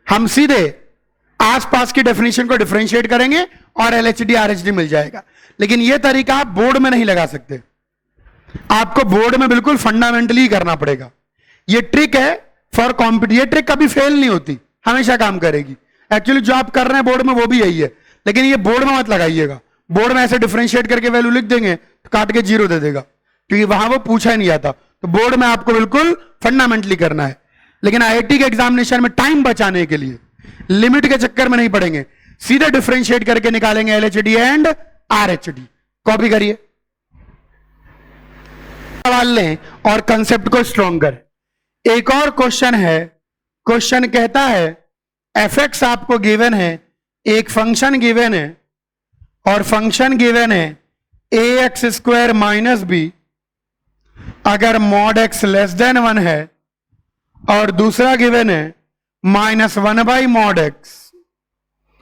हम सीधे आसपास की डेफिनेशन को डिफरेंशिएट करेंगे और एलएचडी आरएचडी मिल जाएगा। लेकिन यह तरीका आप बोर्ड में नहीं लगा सकते, आपको बोर्ड में बिल्कुल फंडामेंटली करना पड़ेगा। यह ट्रिक है फॉर कॉम्पिटिशन, ये ट्रिक कभी फेल नहीं होती, हमेशा काम करेगी। एक्चुअली जो आप कर रहे हैं बोर्ड में वो भी यही है, लेकिन ये बोर्ड में मत लगाइएगा। बोर्ड में ऐसे डिफरेंशिएट करके वैल्यू लिख देंगे तो काट के 0 दे देगा, क्योंकि वहां वो पूछा ही नहीं जाता। तो बोर्ड में आपको बिल्कुल फंडामेंटली करना है। लेकिन आईआईटी के एग्जामिनेशन में टाइम बचाने के लिए लिमिट के चक्कर में नहीं पड़ेंगे, सीधे डिफरेंशिएट करके निकालेंगे एलएचडी एंड आरएचडी। कॉपी करिए, सवाल लें और कंसेप्ट को स्ट्रॉन्ग करें। एक और क्वेश्चन है, क्वेश्चन कहता है fx आपको गिवन है, एक फंक्शन गिवन है और फंक्शन गिवन है ax स्क्वायर माइनस बी, अगर मॉड x लेस देन 1 है, और दूसरा गिवन है -1 बाई मॉड x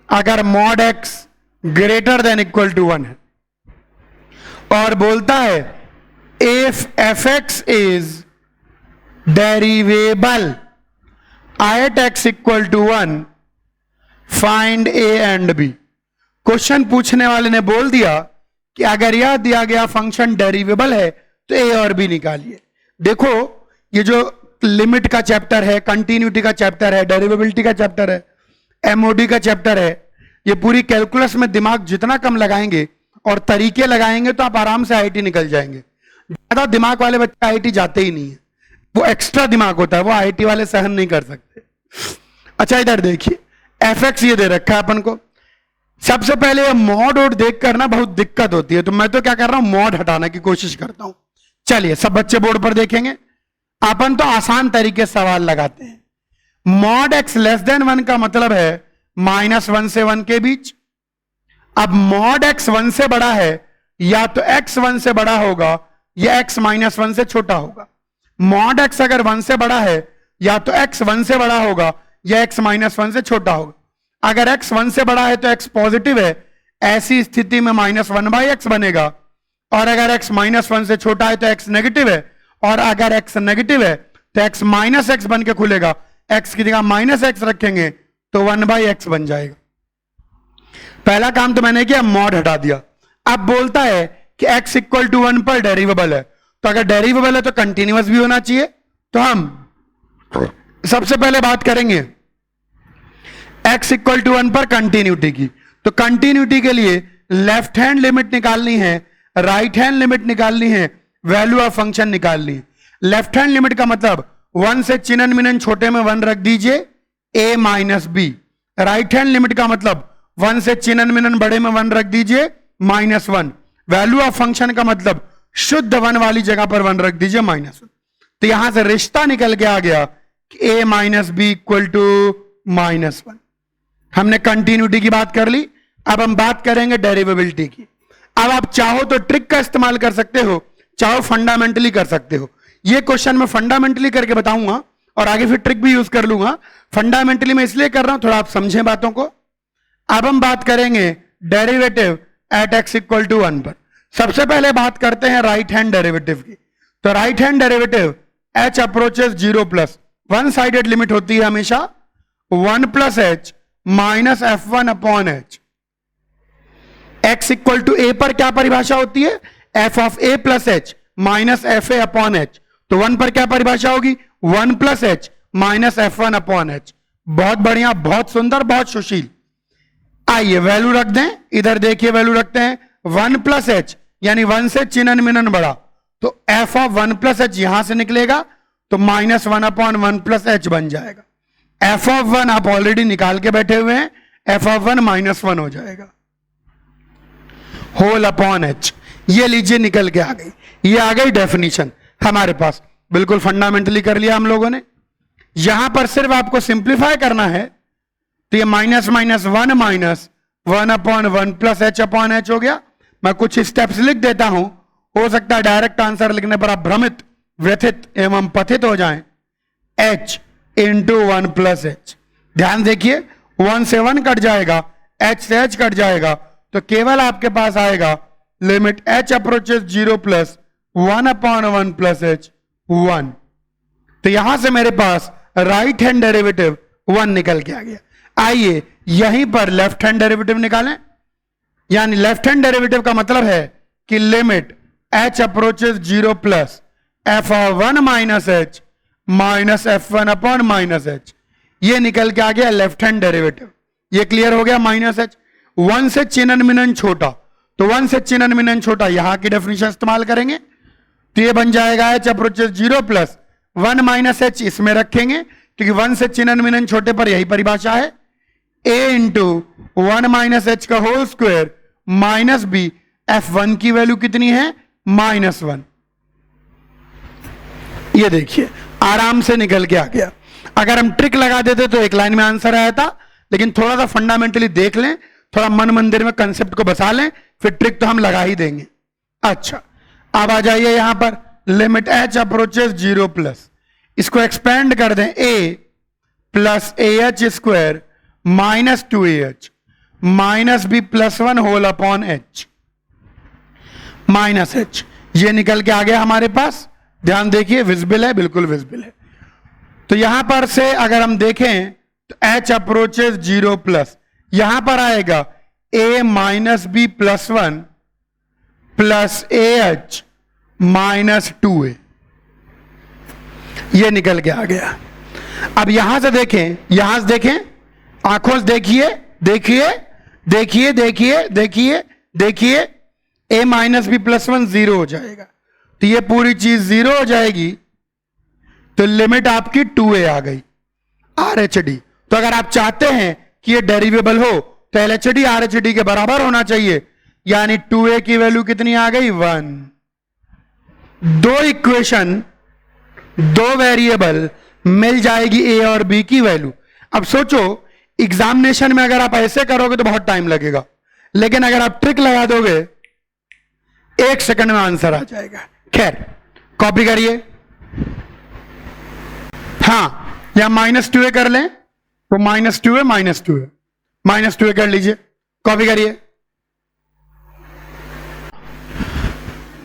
अगर mod x greater than equal to 1 है, और बोलता है if f x is derivable at x equal to 1 find a and b। Question पूछने वाले ने बोल दिया कि अगर यह दिया गया फंक्शन डेरिवेबल है तो a और b निकालिए। देखो ये जो लिमिट का चैप्टर है, कंटिन्यूटी का चैप्टर है, डेरिवेबिलिटी का चैप्टर है, एमओडी का चैप्टर है, ये पूरी कैलकुलस में दिमाग जितना कम लगाएंगे और तरीके लगाएंगे तो आप आराम से आईआईटी निकल जाएंगे। ज्यादा दिमाग वाले बच्चे आईआईटी जाते ही नहीं है, वो एक्स्ट्रा दिमाग होता है, वो आईआईटी वाले सहन नहीं कर सकते। अच्छा इधर देखिए, एफ एक्स ये दे रखा है अपन को। सबसे पहले ये मॉड और देख करना बहुत दिक्कत होती है, तो मैं तो क्या कर रहा हूं, मॉड हटाने की कोशिश करता हूं। चलिए सब बच्चे बोर्ड पर देखेंगे। अपन तो आसान तरीके से सवाल लगाते हैं। मॉड एक्स लेस देन 1 का मतलब है -1 से 1 के बीच। अब मॉड एक्स 1 से बड़ा है, या तो x 1 से बड़ा होगा या x -1 से छोटा होगा। मॉड x अगर 1 से बड़ा है, या तो x 1 से बड़ा होगा या x -1 से छोटा होगा। अगर x 1 से बड़ा है तो x पॉजिटिव है, ऐसी स्थिति में -1/x बनेगा। और अगर x -1 से छोटा है तो x नेगेटिव है, और अगर x नेगेटिव है तो x -x बन के खुलेगा। x की जगह -x रखेंगे तो 1/x बन जाएगा। पहला काम तो मैंने किया, मॉड हटा दिया। अब बोलता है कि x इक्वल टू 1 पर डेरिवेबल है, तो अगर डेरिवेबल है तो कंटिन्यूअस भी होना चाहिए। तो हम सबसे पहले बात करेंगे x इक्वल टू 1 पर कंटिन्यूटी की। तो कंटिन्यूटी के लिए लेफ्ट हैंड लिमिट निकालनी है, राइट हैंड लिमिट निकालनी है, वैल्यू ऑफ फंक्शन निकालनी है। लेफ्ट हैंड लिमिट का मतलब 1 से चिन्हन मिनन छोटे में 1 रख दीजिए, a minus b. Right hand limit का मतलब 1 से चिन्हन मिनन बड़े में 1 रख दीजिए, -1। वैल्यू ऑफ फंक्शन का मतलब शुद्ध 1 वाली जगह पर 1 रख दीजिए, -1। तो यहां से रिश्ता निकल के आ गया कि a minus b equal to -1। हमने कंटिन्यूटी की बात कर ली, अब हम बात करेंगे डेरिवेबिलिटी की। अब आप चाहो तो ट्रिक का इस्तेमाल कर सकते हो, चाहो फंडामेंटली कर सकते हो। ये क्वेश्चन मैं फंडामेंटली करके बताऊंगा और आगे फिर ट्रिक भी यूज कर लूंगा। फंडामेंटली मैं इसलिए कर रहा हूं थोड़ा आप समझें बातों को। अब हम बात करेंगे derivative at x equal to 1 पर। सबसे पहले बात करते हैं राइट हैंड डेरिवेटिव की। तो right hand derivative h approaches 0+, one sided limit होती है हमेशा 1 + h minus f1 upon h। x equal to a पर क्या परिभाषा होती है, f of a plus h minus f a upon h। तो 1 पर क्या परिभाषा होगी, 1 + h minus f1 upon h। बहुत बढ़िया, बहुत सुंदर, बहुत सुशील। आइए वैल्यू रख दें, इधर देखिए वैल्यू रखते हैं 1 + h, यानी 1 से चिन्हन मिनन बड़ा, तो f ऑफ 1 + h यहां से निकलेगा तो -1 अपॉन 1 + h बन जाएगा। f ऑफ 1 आप ऑलरेडी निकाल के बैठे हुए हैं, f ऑफ 1 -1 हो जाएगा, होल अपॉन h। ये लीजिए निकल के आ गई, ये आ गई डेफिनेशन हमारे पास। बिल्कुल फंडामेंटली कर लिया हम लोगों ने। यहां पर सिर्फ आपको सिंप्लीफाई करना है, तो ये -1 -1 अपॉन 1 + h अपॉन h हो गया। मैं कुछ स्टेप्स लिख देता हूं, हो सकता है डायरेक्ट आंसर लिखने पर आप भ्रमित, व्यथित एवं पथित हो जाएं। h into 1 + h। ध्यान देखिए, 1 से 1 कट जाएगा, h से h कट जाएगा, तो केवल आपके पास आएगा limit h approaches 0+ 1 upon 1 + h 1। तो यहां से मेरे पास राइट हैंड डेरिवेटिव 1 निकल के आ गया। आइए यहीं पर लेफ्ट हैंड डेरिवेटिव निकालें। यानी लेफ्ट हैंड डेरिवेटिव का मतलब है कि limit h approaches 0+ f of 1 - h minus f1 upon -h। ये निकल के आ गया लेफ्ट हैंड डेरिवेटिव। ये क्लियर हो गया, -h। 1 से चिन्हन मिनन छोटा, तो 1 से चिन्हन मिनन छोटा यहां की डेफिनेशन इस्तेमाल करेंगे, तो ये बन जाएगा h अप्रोचेस 0+ 1 - h इसमें रखेंगे, क्योंकि 1 से चिन्हन मिनन छोटे पर यही परिभाषा है। a इंटू 1 - h का whole square minus b, f1 की वैल्यू कितनी है, -1। ये देखिए आराम से निकल के आ गया। अगर हम ट्रिक लगा देते तो एक लाइन में आंसर आया था, लेकिन थोड़ा सा फंडामेंटली देख लें, थोड़ा मन मंदिर में कंसेप्ट को बसा लें, फिर ट्रिक तो हम लगा ही देंगे। अच्छा अब आ जाइए यहां पर, लिमिट h अप्रोचेस 0+, इसको एक्सपेंड कर दें, a + ah² minus 2ah minus b + 1 whole upon h minus h। ये निकल के आ गया हमारे पास, ध्यान देखिए, विजिबल है, बिल्कुल विजिबल है। तो यहां पर से अगर हम देखें तो h अप्रोचेस 0 प्लस, यहां पर आएगा a minus b plus 1 plus AH minus 2a, ये निकल के आ गया। अब यहां से देखें, यहां से देखें, आंखों से देखिए, देखिए देखिए देखिए देखिए देखिए, a माइनस बी प्लस 1 0 हो जाएगा, तो ये पूरी चीज 0 हो जाएगी, तो लिमिट आपकी 2a आ गई RHD। तो अगर आप चाहते हैं कि ये डेरिवेबल हो तो LHD RHD के बराबर होना चाहिए, यानी 2a की वैल्यू कितनी आ गई 1। दो इक्वेशन, दो वेरिएबल मिल जाएगी a और b की वैल्यू। अब सोचो एग्जामिनेशन में अगर आप ऐसे करोगे तो बहुत टाइम लगेगा, लेकिन अगर आप ट्रिक लगा दोगे 1 सेकंड में आंसर आ जाएगा। खैर कॉपी करिए, हाँ या -2a कर लें तो -2a -2a कर लीजिए, कॉपी करिए।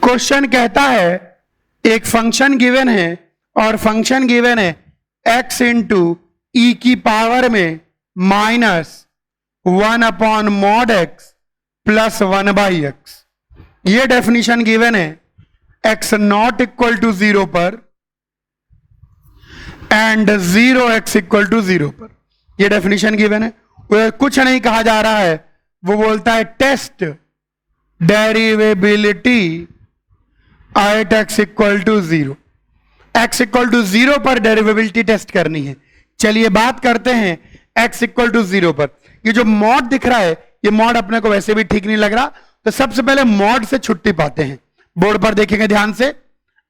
क्वेश्चन कहता है एक फंक्शन गिवन है और फंक्शन गिवन है x इंटू ई की पावर में -1/mod x प्लस 1/x। ये डेफिनेशन गिवन है x नॉट इक्वल टू 0 पर एंड 0x इक्वल टू 0 पर, ये डेफिनेशन गिवन है। वो कुछ नहीं कहा जा रहा है, वो बोलता है test derivability at x equal to 0। x equal to 0 पर डेरिवेबिलिटी टेस्ट करनी है। चलिए बात करते हैं x इक्वल टू 0 पर। ये जो मॉड दिख रहा है, ये मॉड अपने को वैसे भी ठीक नहीं लग रहा, तो सबसे पहले मॉड से छुट्टी पाते हैं। बोर्ड पर देखेंगे ध्यान से,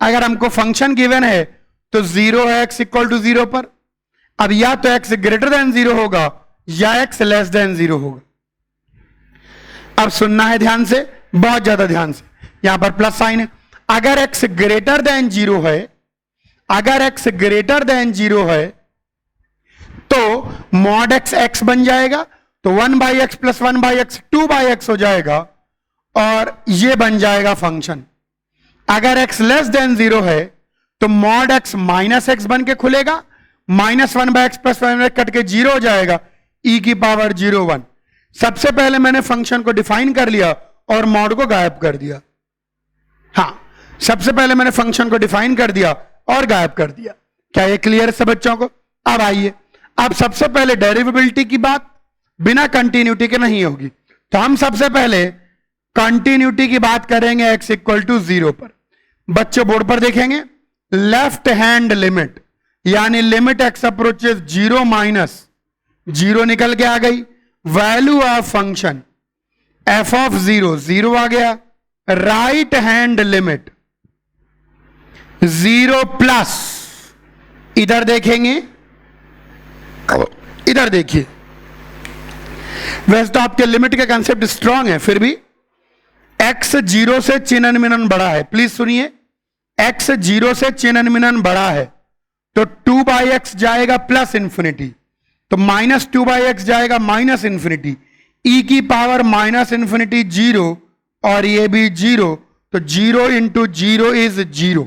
अगर हमको फंक्शन गिवन है तो 0 है x इक्वल टू 0 पर। अब या तो x ग्रेटर देन 0 होगा या x लेस देन 0 होगा। अब सुनना है ध्यान से, बहुत ज्यादा ध्यान से, यहां पर प्लस साइन है। अगर x ग्रेटर देन 0 है, अगर x ग्रेटर देन 0 है तो मॉड x बन जाएगा, तो 1/x प्लस 1/x 2/x हो जाएगा और ये बन जाएगा फंक्शन। अगर x लेस देन 0 है तो मॉड x माइनस x बन के खुलेगा, -1/x प्लस 1/x कट के 0 हो जाएगा, e की पावर 0 1। सबसे पहले मैंने फंक्शन को डिफाइन कर लिया और मॉड को गायब कर दिया। हाँ, सबसे पहले मैंने फंक्शन को डिफाइन कर दिया और गायब कर दिया। क्या ये क्लियर है सब बच्चों को? अब आइए, अब सबसे पहले डेरिवेबिलिटी की बात बिना कंटिन्यूटी के नहीं होगी, तो हम सबसे पहले कंटिन्यूटी की बात करेंगे x इक्वल टू 0 पर। बच्चों बोर्ड पर देखेंगे, लेफ्ट हैंड लिमिट यानी लिमिट x अप्रोचेस 0 माइनस 0 निकल के आ गई, value of function f of 0 0 आ गया, राइट हैंड लिमिट 0 प्लस, इधर देखेंगे, इधर देखिए, वैसे तो आपके लिमिट का कंसेप्ट स्ट्रांग है, फिर भी x 0 से चिन्हन मिनन बड़ा है। प्लीज सुनिए, x 0 से चिन्हन मिनन बड़ा है तो 2/x जाएगा प्लस इंफिनिटी, तो -2/x जाएगा माइनस इंफिनिटी, e की पावर -इंफिनिटी 0 और ये भी 0, तो 0 इंटू 0 इज 0।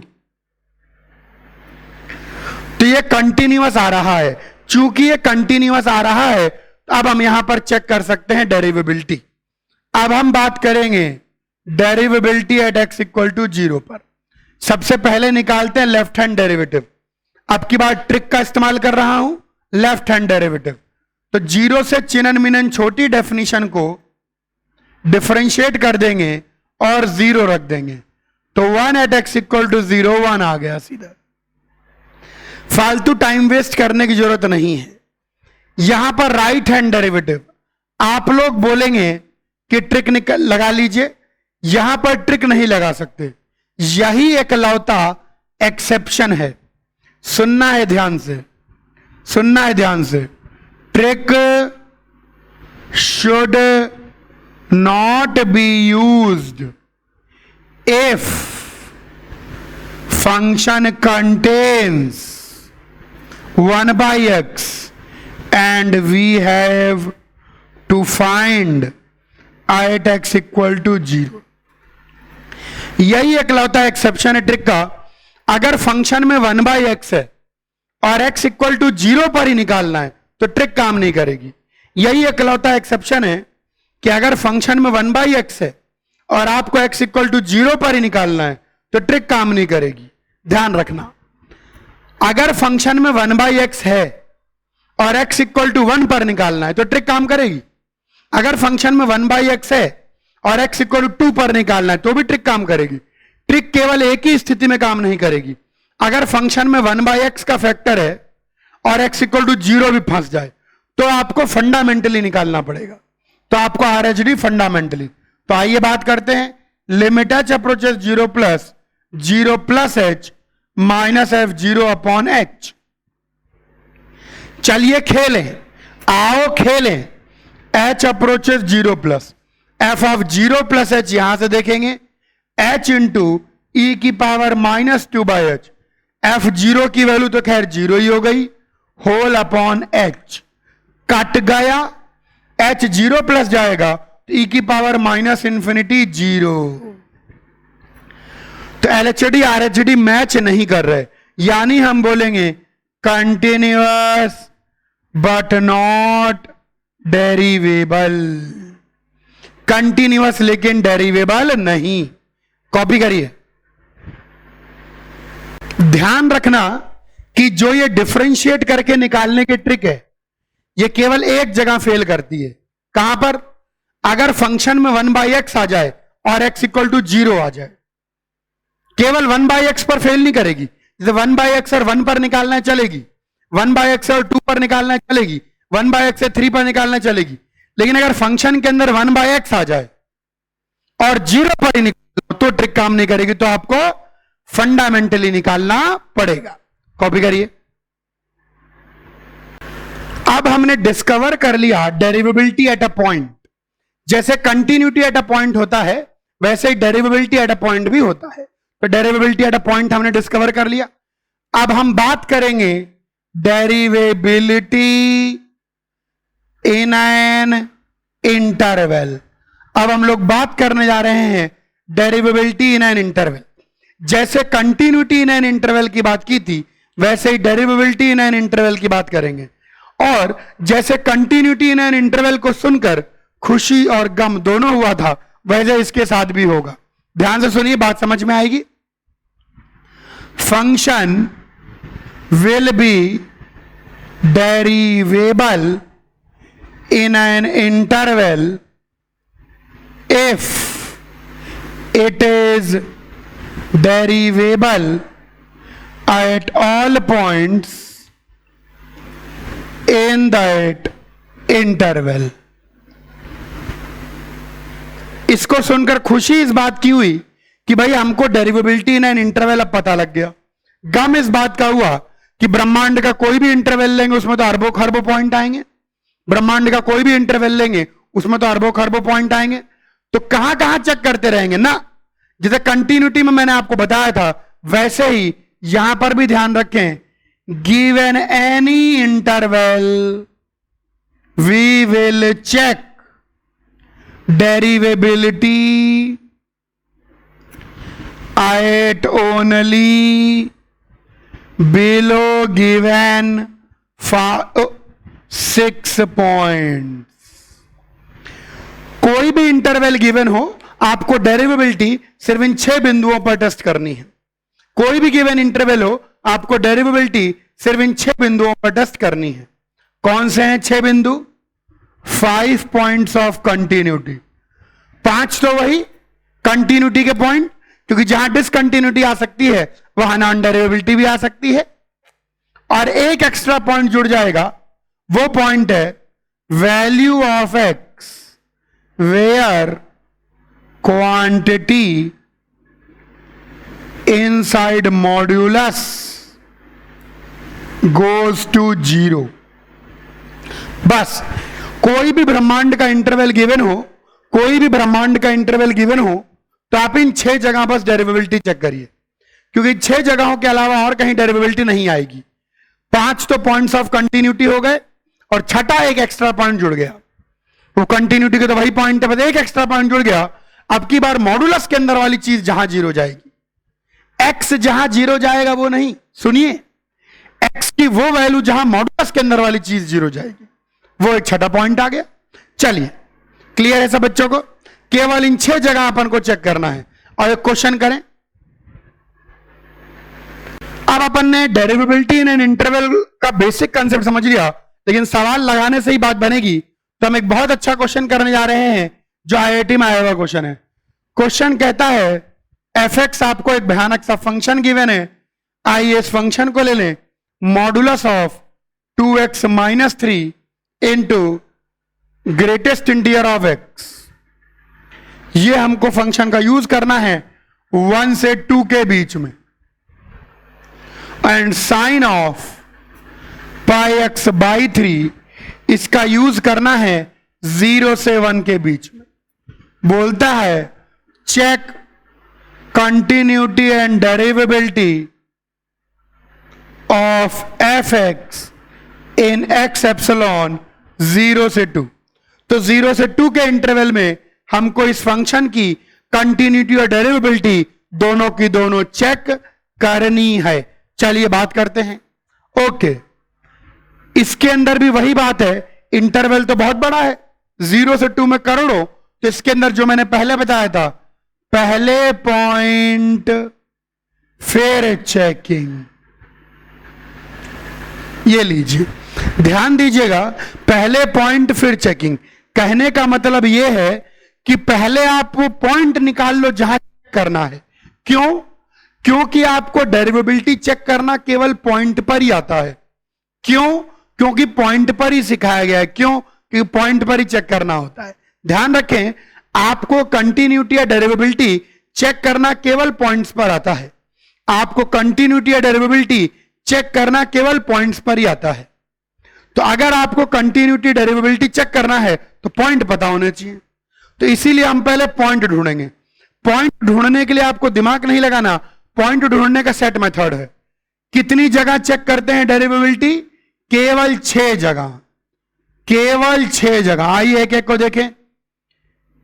तो ये कंटिन्यूअस आ रहा है। चूंकि ये कंटिन्यूअस आ रहा है, अब हम यहां पर चेक कर सकते हैं डेरिवेबिलिटी। अब हम बात करेंगे derivability at x equal to 0 पर। सबसे पहले निकालते हैं लेफ्ट हैंड डेरिवेटिव। अब की बार ट्रिक का इस्तेमाल कर रहा हूं, लेफ्ट हैंड डेरिवेटिव। तो 0 से चिन्हन मिनन छोटी डेफिनेशन को डिफरेंशिएट कर देंगे और 0 रख देंगे, तो 1 एट x इक्वल टू 0 1 आ गया सीधा। फालतू टाइम वेस्ट करने की जरूरत नहीं है। यहां पर राइट हैंड डेरिवेटिव, आप लोग बोलेंगे कि ट्रिक लगा लीजिए, यहां पर ट्रिक नहीं लगा सकते, यही एकलौता एक्सेप्शन है। सुनना है ध्यान से, सुनना है ध्यान से, trick should not be used if function contains 1/x and we have to find at x equal to 0। यही इकलौता एक्सेप्शन है ट्रिक का। अगर फंक्शन में 1/x है और x इक्वल टू 0 पर ही निकालना है तो ट्रिक काम नहीं करेगी। यही इकलौता एक्सेप्शन है कि अगर फंक्शन में 1/x है और आपको x इक्वल टू 0 पर ही निकालना है तो ट्रिक काम नहीं करेगी। ध्यान रखना, अगर फंक्शन में 1/x है और x इक्वल टू 1 पर निकालना है तो ट्रिक काम करेगी। अगर फंक्शन में 1/x है और x इक्वल टू 2 पर निकालना है तो भी ट्रिक काम करेगी। ट्रिक केवल एक ही स्थिति में काम नहीं करेगी, अगर फंक्शन में 1/x का फैक्टर है और x इक्वल टू 0 भी फंस जाए तो आपको फंडामेंटली निकालना पड़ेगा। तो आपको RHD फंडामेंटली। तो आइए बात करते हैं। Limit h approaches 0 plus h minus f0 upon h। चलिए खेलें, आओ खेलें। h approaches 0 plus f of 0 plus h यहां से देखेंगे h इंटू ई की पावर -2/h। f0 की वैल्यू तो खैर 0 ही हो गई, होल अपॉन h कट गया, h 0 प्लस जाएगा तो ई की पावर -∞0। तो LHD RHD मैच नहीं कर रहे, यानी हम बोलेंगे कंटिन्यूअस बट नॉट डेरिवेबल। कंटिन्यूअस लेकिन डेरिवेबल नहीं। कॉपी करिए। ध्यान रखना कि जो ये डिफरेंशिएट करके निकालने की ट्रिक है ये केवल एक जगह फेल करती है। कहां पर? अगर फंक्शन में 1/x आ जाए और x इक्वल टू 0 आ जाए। केवल 1/x पर फेल नहीं करेगी। जैसे 1/x और 1 पर निकालना है चलेगी, 1/x और 2 पर निकालना है चलेगी, 1/x से 3 पर निकालना चलेगी। लेकिन अगर फंक्शन के अंदर 1/x आ जाए और 0 पर ही निकालना तो ट्रिक काम नहीं करेगी, तो आपको फंडामेंटली निकालना पड़ेगा। कॉपी करिए। अब हमने डिस्कवर कर लिया डेरिवेबिलिटी एट अ पॉइंट। जैसे कंटिन्यूटी एट अ पॉइंट होता है वैसे ही डेरिवेबिलिटी एट अ पॉइंट भी होता है। तो डेरिवेबिलिटी एट अ पॉइंट हमने डिस्कवर कर लिया। अब हम बात करेंगे डेरिवेबिलिटी इन एन इंटरवल। अब हम लोग बात करने जा रहे हैं डेरिवेबिलिटी इन एन इंटरवल। जैसे कंटिन्यूटी इन एन इंटरवल की बात की थी वैसे ही डेरिवेबिलिटी इन एन इंटरवल की बात करेंगे। और जैसे कंटिन्यूटी इन एन इंटरवल को सुनकर खुशी और गम दोनों हुआ था वैसे इसके साथ भी होगा। ध्यान से सुनिए, बात समझ में आएगी। Function will be derivable in an interval if it is derivable at all points in that interval। इसको सुनकर खुशी इस बात की हुई कि भाई हमको डेरिवेबिलिटी इन एन इंटरवल अब पता लग गया। गम इस बात का हुआ कि ब्रह्मांड का कोई भी इंटरवल लेंगे उसमें तो अरबों खरबों पॉइंट आएंगे। ब्रह्मांड का कोई भी इंटरवल लेंगे उसमें तो अरबों खरबों पॉइंट आएंगे। तो कहां कहां चेक करते रहेंगे ना। जैसे कंटिन्यूटी में मैंने आपको बताया था वैसे ही यहां पर भी ध्यान रखें, given any interval we will check derivability at only below given 6 points. कोई भी इंटरवल गिवन हो आपको डेरिवेबिलिटी सिर्फ इन 6 बिंदुओं पर टेस्ट करनी है। कोई भी गिवन इंटरवल हो आपको डेरिवेबिलिटी सिर्फ इन 6 बिंदुओं पर टेस्ट करनी है। कौन से हैं 6 बिंदु? 5 पॉइंट्स ऑफ कंटिन्यूटी। 5 तो वही कंटिन्यूटी के पॉइंट, क्योंकि जहां डिसकंटिन्यूटी आ सकती है वहां नॉन डेरिवेबिलिटी भी आ सकती है। और एक एक्स्ट्रा पॉइंट जुड़ जाएगा, वो पॉइंट है value of x where quantity inside modulus goes to 0। बस कोई भी ब्रह्मांड का इंटरवल गिवन हो, कोई भी ब्रह्मांड का इंटरवल गिवन हो तो आप इन 6 जगह बस डेरिवेबिलिटी चेक करिए, क्योंकि 6 जगहों के अलावा और कहीं डेरिवेबिलिटी नहीं आएगी। 5 तो पॉइंट्स ऑफ कंटिन्यूटी हो गए और छठा एक एक्स्ट्रा पॉइंट जुड़ गया। वो कंटिन्यूटी के तो वही पॉइंट है, बस एक एक्स्ट्रा पॉइंट जुड़ गया। अब की बार मॉडुलस के अंदर वाली चीज जहां जीरो जाएगी, एक्स जहां जीरो जाएगा वो नहीं, सुनिए, एक्स की वो वैल्यू जहां मॉडुलस के अंदर वाली चीज जीरो जाएगी, वो एक छठा पॉइंट आ गया। चलिए, क्लियर है सब बच्चों को? केवल इन 6 जगह अपन को चेक करना है और एक क्वेश्चन करें। अब अपन ने डेरिवेबिलिटी इन एन इंटरवल का बेसिक कंसेप्ट समझ लिया, लेकिन सवाल लगाने से ही बात बनेगी। तो हम एक बहुत अच्छा क्वेश्चन करने जा रहे हैं जो आईआईटी में आया हुआ क्वेश्चन है। क्वेश्चन कहता है एफ एक्स आपको एक भयानक सा फंक्शन गिवन है, आइए इस फंक्शन को ले लें, modulus of 2x minus 3 into greatest integer of x। ये हमको फंक्शन का यूज करना है 1 से 2 के बीच में, and sine of pi x by 3 इसका यूज करना है 0 से 1 के बीच में। बोलता है check continuity and derivability of f x in x epsilon 0 से 2। तो 0 से 2 के इंटरवल में हमको इस फंक्शन की कंटिन्यूटी और डेरिवेबिलिटी दोनों की दोनों चेक करनी है। चलिए बात करते हैं। ओके, इसके अंदर भी वही बात है, इंटरवल तो बहुत बड़ा है, 0 से 2 में कर लो। तो इसके अंदर जो मैंने पहले बताया था, पहले पॉइंट फिर चेकिंग, ये लीजिए, ध्यान दीजिएगा, पहले पॉइंट फिर चेकिंग। कहने का मतलब यह है कि पहले आप वो पॉइंट निकाल लो जहां करना है। क्यों? क्योंकि आपको डेरिवेबिलिटी चेक करना केवल पॉइंट पर ही आता है। क्यों? क्योंकि पॉइंट पर ही सिखाया गया है। क्यों? क्योंकि पॉइंट पर ही चेक करना होता है। ध्यान रखें, आपको कंटिन्यूटी या डेरिवेबिलिटी चेक करना केवल पॉइंट्स पर आता है। आपको कंटिन्यूटी या डेरिवेबिलिटी चेक करना केवल पॉइंट्स पर ही आता है। तो अगर आपको कंटिन्यूटी डेरिवेबिलिटी चेक करना है तो पॉइंट पता होने चाहिए। तो इसीलिए हम पहले पॉइंट ढूंढेंगे। पॉइंट ढूंढने के लिए आपको दिमाग नहीं लगाना, पॉइंट ढूंढने का सेट मेथड है। कितनी जगह चेक करते हैं डेरिवेबिलिटी? केवल 6 जगह, केवल 6 जगह। आइए एक एक को देखें।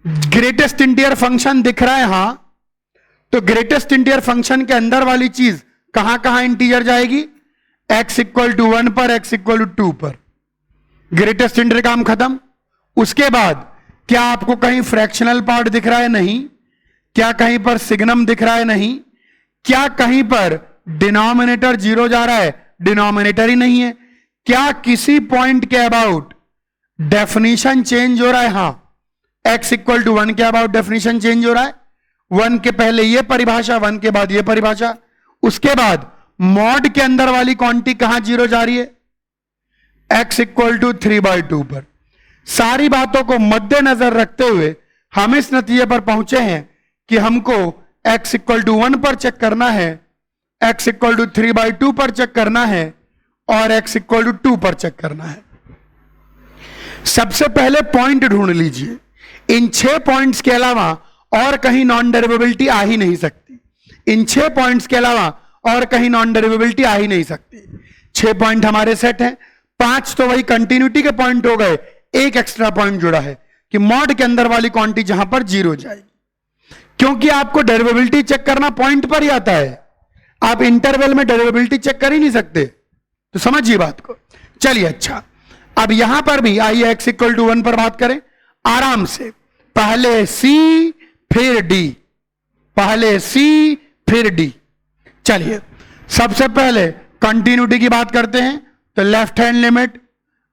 ग्रेटेस्ट इंटीजर फंक्शन दिख रहा है, हां, तो ग्रेटेस्ट इंटीजर फंक्शन के अंदर वाली चीज कहां कहां इंटीजर जाएगी? x इक्वल टू 1 पर, x इक्वल टू 2 पर। ग्रेटेस्ट इंटीजर काम खत्म। उसके बाद क्या आपको कहीं फ्रैक्शनल पार्ट दिख रहा है? नहीं। क्या कहीं पर सिग्नम दिख रहा है? नहीं। क्या कहीं पर डिनोमिनेटर 0 जा रहा है? डिनोमिनेटर ही नहीं है। क्या किसी पॉइंट के अबाउट डेफिनेशन चेंज हो रहा है? हां, x इक्वल टू 1 के अबाउट डेफिनेशन चेंज हो रहा है। 1 के पहले यह परिभाषा, 1 के बाद यह परिभाषा। उसके बाद मॉड के अंदर वाली क्वांटिटी कहां 0 जा रही है? x इक्वल टू 3/2 पर। सारी बातों को मद्देनजर रखते हुए हम इस नतीजे पर पहुंचे हैं कि हमको x इक्वल टू 1 पर चेक करना है, x इक्वल टू 3/2 पर चेक करना है और x इक्वल टू 2 पर चेक करना है। सबसे पहले पॉइंट ढूंढ लीजिए। इन 6 पॉइंट्स के अलावा और कहीं नॉन डेरिवेबिलिटी आ ही नहीं सकती। इन 6 पॉइंट्स के अलावा और कहीं नॉन डेरिवेबिलिटी आ ही नहीं सकती। 6 पॉइंट हमारे सेट हैं, 5 तो वही कंटिन्यूटी के पॉइंट हो गए, एक एक्स्ट्रा पॉइंट जुड़ा है कि मॉड के अंदर वाली क्वांटिटी जहां पर 0 जाएगी। क्योंकि आपको डेरिवेबिलिटी चेक करना पॉइंट पर ही आता है, आप इंटरवल में डेरिवेबिलिटी चेक कर ही नहीं सकते। तो समझिए बात को। चलिए, अच्छा, अब यहां पर भी आइए x इक्वल टू 1 पर बात करें आराम से। पहले c फिर d, पहले c फिर d। चलिए, सबसे पहले कंटिन्यूटी की बात करते हैं। तो left hand limit,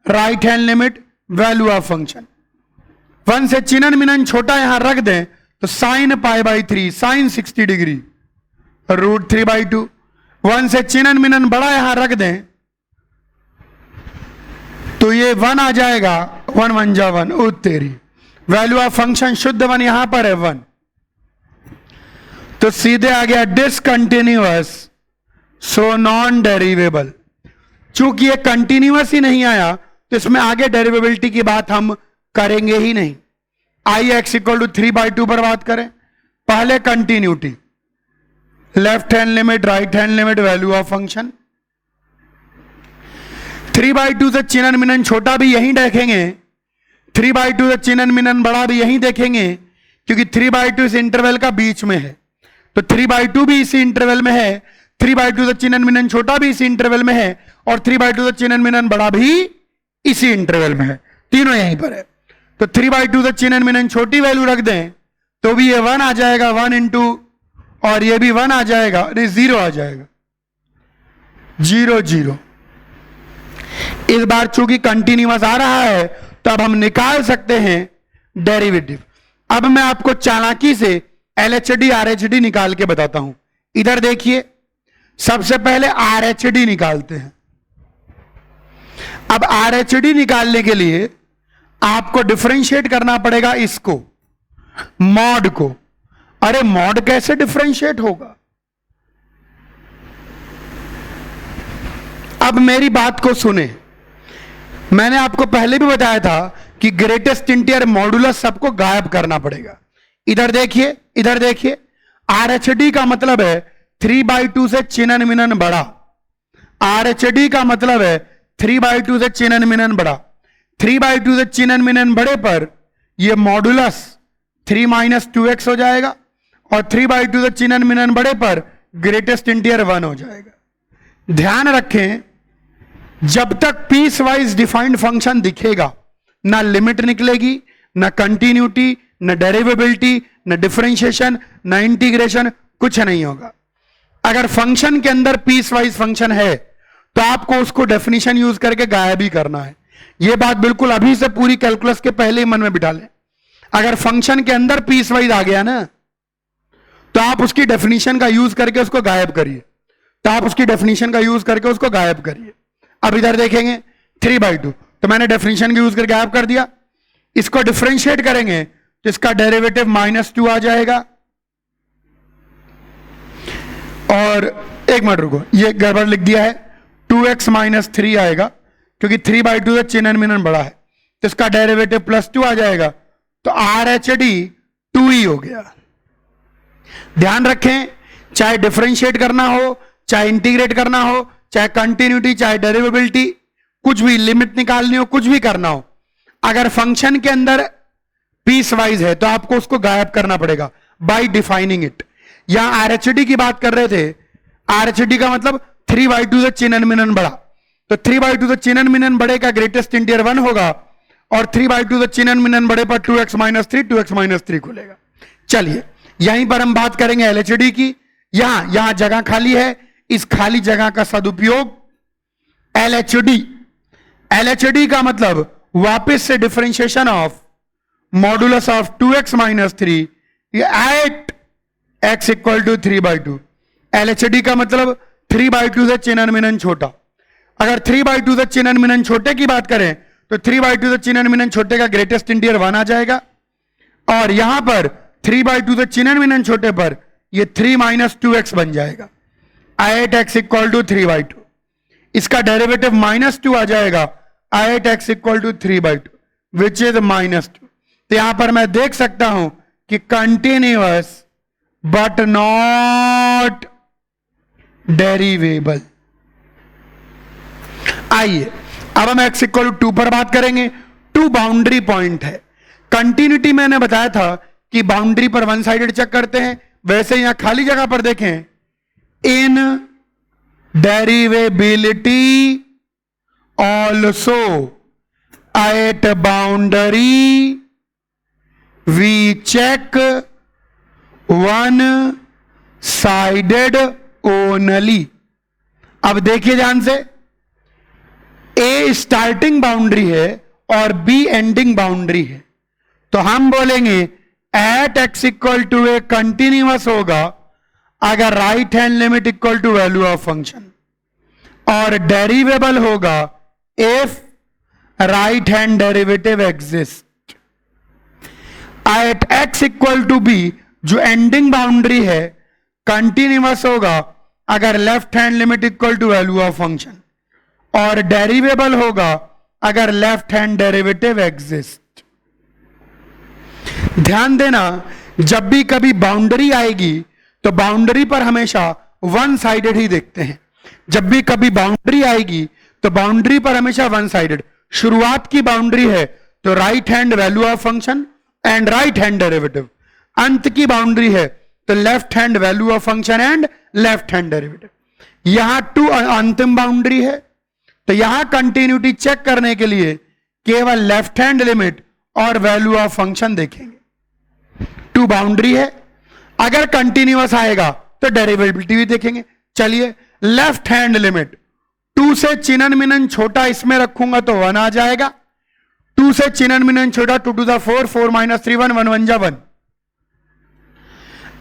right hand limit, value of function. 1 से चिन्हन मिनन छोटा यहां रख दें तो साइन π/3, साइन 60 डिग्री, √3/2। 1 से चिन्हन मिनन बड़ा यहां रख दें तो ये 1 आ जाएगा, 1 1 जा 1, ओ तेरी। वैल्यू ऑफ फंक्शन शुद्ध 1 यहां पर है 1, तो सीधे आ गया डिसकंटिन्यूअस, सो नॉन डेरिवेबल। चूंकि ये कंटिन्यूअस ही नहीं आया तो इसमें आगे डेरिवेबिलिटी की बात हम करेंगे ही नहीं। आइए x इक्वल टू 3/2 पर बात करें। पहले continuity, left hand limit, right hand limit, value of function. 3/2 से चिन्हन मिनन छोटा भी यहीं देखेंगे, 3/2 से चिन्हन मिनन बड़ा भी यहीं देखेंगे क्योंकि 3/2 इस इंटरवल का बीच में है, तो 3/2 भी इसी इंटरवल में है, 3/2 से चिन्ह मिनन छोटा भी इसी इंटरवल में है, और 3/2 से चिन्ह मिनन बड़ा भी इसी इंटरवल में है, तीनों यहीं पर है। तो 3/2 से चिन्ह मिनन छोटी वैल्यू रख दें तो भी ये 1 आ जाएगा, 1 इंटू, और ये भी 1 आ जाएगा, नहीं 0 आ जाएगा, 0 0। इस बार चूंकि कंटिन्यूअस आ रहा है तो अब हम निकाल सकते हैं डेरिवेटिव। अब मैं आपको चालाकी से LHD RHD निकाल के बताता हूं। इधर देखिए, सबसे पहले RHD निकालते हैं। अब RHD निकालने के लिए आपको डिफरेंशिएट करना पड़ेगा इसको, मॉड को। अरे मॉड कैसे डिफरेंशिएट होगा? अब मेरी बात को सुने, मैंने आपको पहले भी बताया था कि ग्रेटेस्ट इंटीजर मॉडुलस सबको गायब करना पड़ेगा। इधर देखिए, इधर देखिए, RHD का मतलब है 3/2 से चिन्ह मिनन बड़ा। RHD का मतलब है 3/2 से चिन्ह मिनन बड़ा। 3/2 से चिन्ह मिनन बड़े पर यह मॉडुलस 3 - 2x हो जाएगा, और 3/2 से चिन्ह मिनन बड़े पर ग्रेटेस्ट इंटीजर 1 हो जाएगा। ध्यान रखें, जब तक पीस वाइज डिफाइंड फंक्शन दिखेगा, ना लिमिट निकलेगी, ना कंटिन्यूटी, ना डेरिवेबिलिटी, ना डिफरेंशिएशन, ना इंटीग्रेशन, कुछ नहीं होगा। अगर फंक्शन के अंदर पीस वाइज फंक्शन है तो आपको उसको डेफिनेशन यूज करके गायब ही करना है। यह बात बिल्कुल अभी से पूरी कैलकुलस के पहले ही मन में बिठा लें। अगर फंक्शन के अंदर पीस वाइज आ गया ना, तो आप उसकी डेफिनेशन का यूज करके उसको गायब करिए, तो आप उसकी डेफिनेशन का यूज करके उसको गायब करिए। अब इधर देखेंगे 3/2, तो मैंने डेफिनेशन का यूज करके गायब कर दिया। इसको डिफरेंशिएट करेंगे तो इसका डेरिवेटिव -2 आ जाएगा। और एक मिनट रुको, ये गड़बड़ लिख दिया है, 2x - 3 आएगा, क्योंकि 3/2 से चिन्ह मिनन बड़ा है, तो इसका डेरिवेटिव +2 आ जाएगा। तो RHD 2 ही हो गया। ध्यान रखें, चाहे डिफरेंशिएट करना हो, चाहे इंटीग्रेट करना हो, चाहे कंटिन्यूटी, चाहे डेरिवेबिलिटी, कुछ भी लिमिट निकालनी हो, कुछ भी करना हो, अगर फंक्शन के अंदर पीस वाइज है तो आपको उसको गायब करना पड़ेगा बाय डिफाइनिंग इट। यहां RHD की बात कर रहे थे, RHD का मतलब 3/2 से चिन्ह मिनन बड़ा, तो 3/2 से चिन्ह मिनन बड़े का ग्रेटेस्ट इंटीजर 1 होगा, और 3/2 से चिन्ह मिनन बड़े पर 2x - 3 खुलेगा। चलिए यहीं पर हम बात करेंगे LHD की। यहां जगह खाली है, इस खाली जगह का सदुपयोग LHD का मतलब वापस से differentiation of modulus of 2x - 3 at x = 3/2। LHD का मतलब 3/2 से चिन्ह मिनन छोटा। अगर 3/2 से चिन्ह मिनन छोटे की बात करें तो 3/2 से चिन्ह मिनन छोटे का ग्रेटेस्ट इंटीजर 1 आ जाएगा, और यहां पर 3/2 से चिन्ह मिनन छोटे पर यह 3 - 2x बन जाएगा, 8x = 3/2। इसका डेरिवेटिव -2 आ जाएगा, 8x = 3/2 विच इज -2। तो यहां पर मैं देख सकता हूं कि कंटिन्यूअस बट नॉट डेरिवेबल। आइए अब हम x = 2 पर बात करेंगे। 2 बाउंड्री पॉइंट है। कंटिन्यूटी मैंने बताया था कि बाउंड्री पर वन साइडेड चेक करते हैं, वैसे यहां खाली जगह पर देखें, इन derivability also at boundary we check one sided only। अब देखिए ध्यान से, A स्टार्टिंग बाउंड्री है और B एंडिंग बाउंड्री है, तो हम बोलेंगे एट x = a कंटिन्यूअस होगा अगर right hand limit equal to value of function, और डेरिवेबल होगा if right hand derivative exist. At x = b जो एंडिंग बाउंड्री है कंटिन्यूअस होगा अगर left hand limit equal to value of function, और derivable होगा अगर लेफ्ट हैंड डेरिवेटिव एग्जिस्ट। ध्यान देना, जब भी कभी बाउंड्री आएगी तो बाउंड्री पर हमेशा वन साइडेड ही देखते हैं। जब भी कभी बाउंड्री आएगी तो बाउंड्री पर हमेशा वन साइडेड। शुरुआत की बाउंड्री है तो right hand value of function and right hand derivative, अंत की बाउंड्री है तो left hand value of function and left hand derivative. यहां 2 अंतिम बाउंड्री है तो यहां कंटिन्यूटी चेक करने के लिए केवल लेफ्ट हैंड लिमिट और वैल्यू ऑफ फंक्शन देखेंगे। 2 बाउंड्री है, अगर कंटिन्यूअस आएगा तो डेरिवेटिव भी देखेंगे। चलिए लेफ्ट हैंड लिमिट 2 से चिन्हन मिनन छोटा इसमें रखूंगा तो 1 आ जाएगा। 2 से चिन्हन मिनन छोटा 2 to the 4, 4 - 3 1 1 1 जा 1।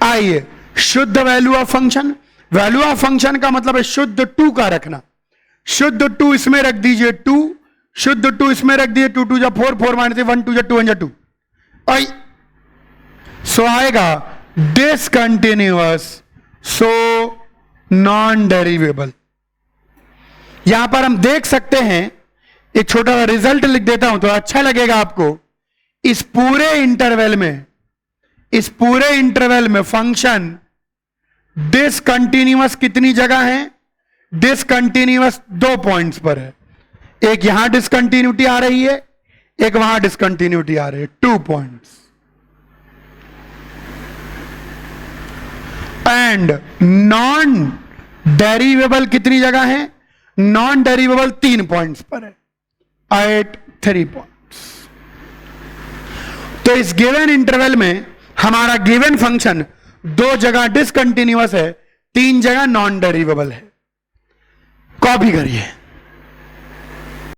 आइए शुद्ध value of function, value of function का मतलब है शुद्ध 2 का रखना। शुद्ध 2 इसमें रख दीजिए 2, शुद्ध 2 इसमें रख दीजिए 2 2 जा 4 4 - 3 1 2 जा 2 1 जा 2। आई सो आएगा डिसकंटिन्यूअस, सो नॉन डेरिवेबल। यहां पर हम देख सकते हैं, एक छोटा सा रिजल्ट लिख देता हूं तो अच्छा लगेगा आपको। इस पूरे इंटरवल में फंक्शन डिसकंटिन्यूअस कितनी जगह है? डिसकंटिन्यूअस 2 पॉइंट्स पर है। एक यहां डिसकंटिन्यूटी आ रही है, एक वहां डिसकंटिन्यूटी आ रही है, 2 पॉइंट्स। एंड नॉन डेरिवेबल कितनी जगह है? नॉन डेरिवेबल 3 पॉइंट्स पर है, एट 3 पॉइंट्स। तो इस गिवन इंटरवल में हमारा गिवन फंक्शन 2 जगह डिसकंटिन्यूअस है, 3 जगह नॉन डेरिवेबल है। कॉपी करिए।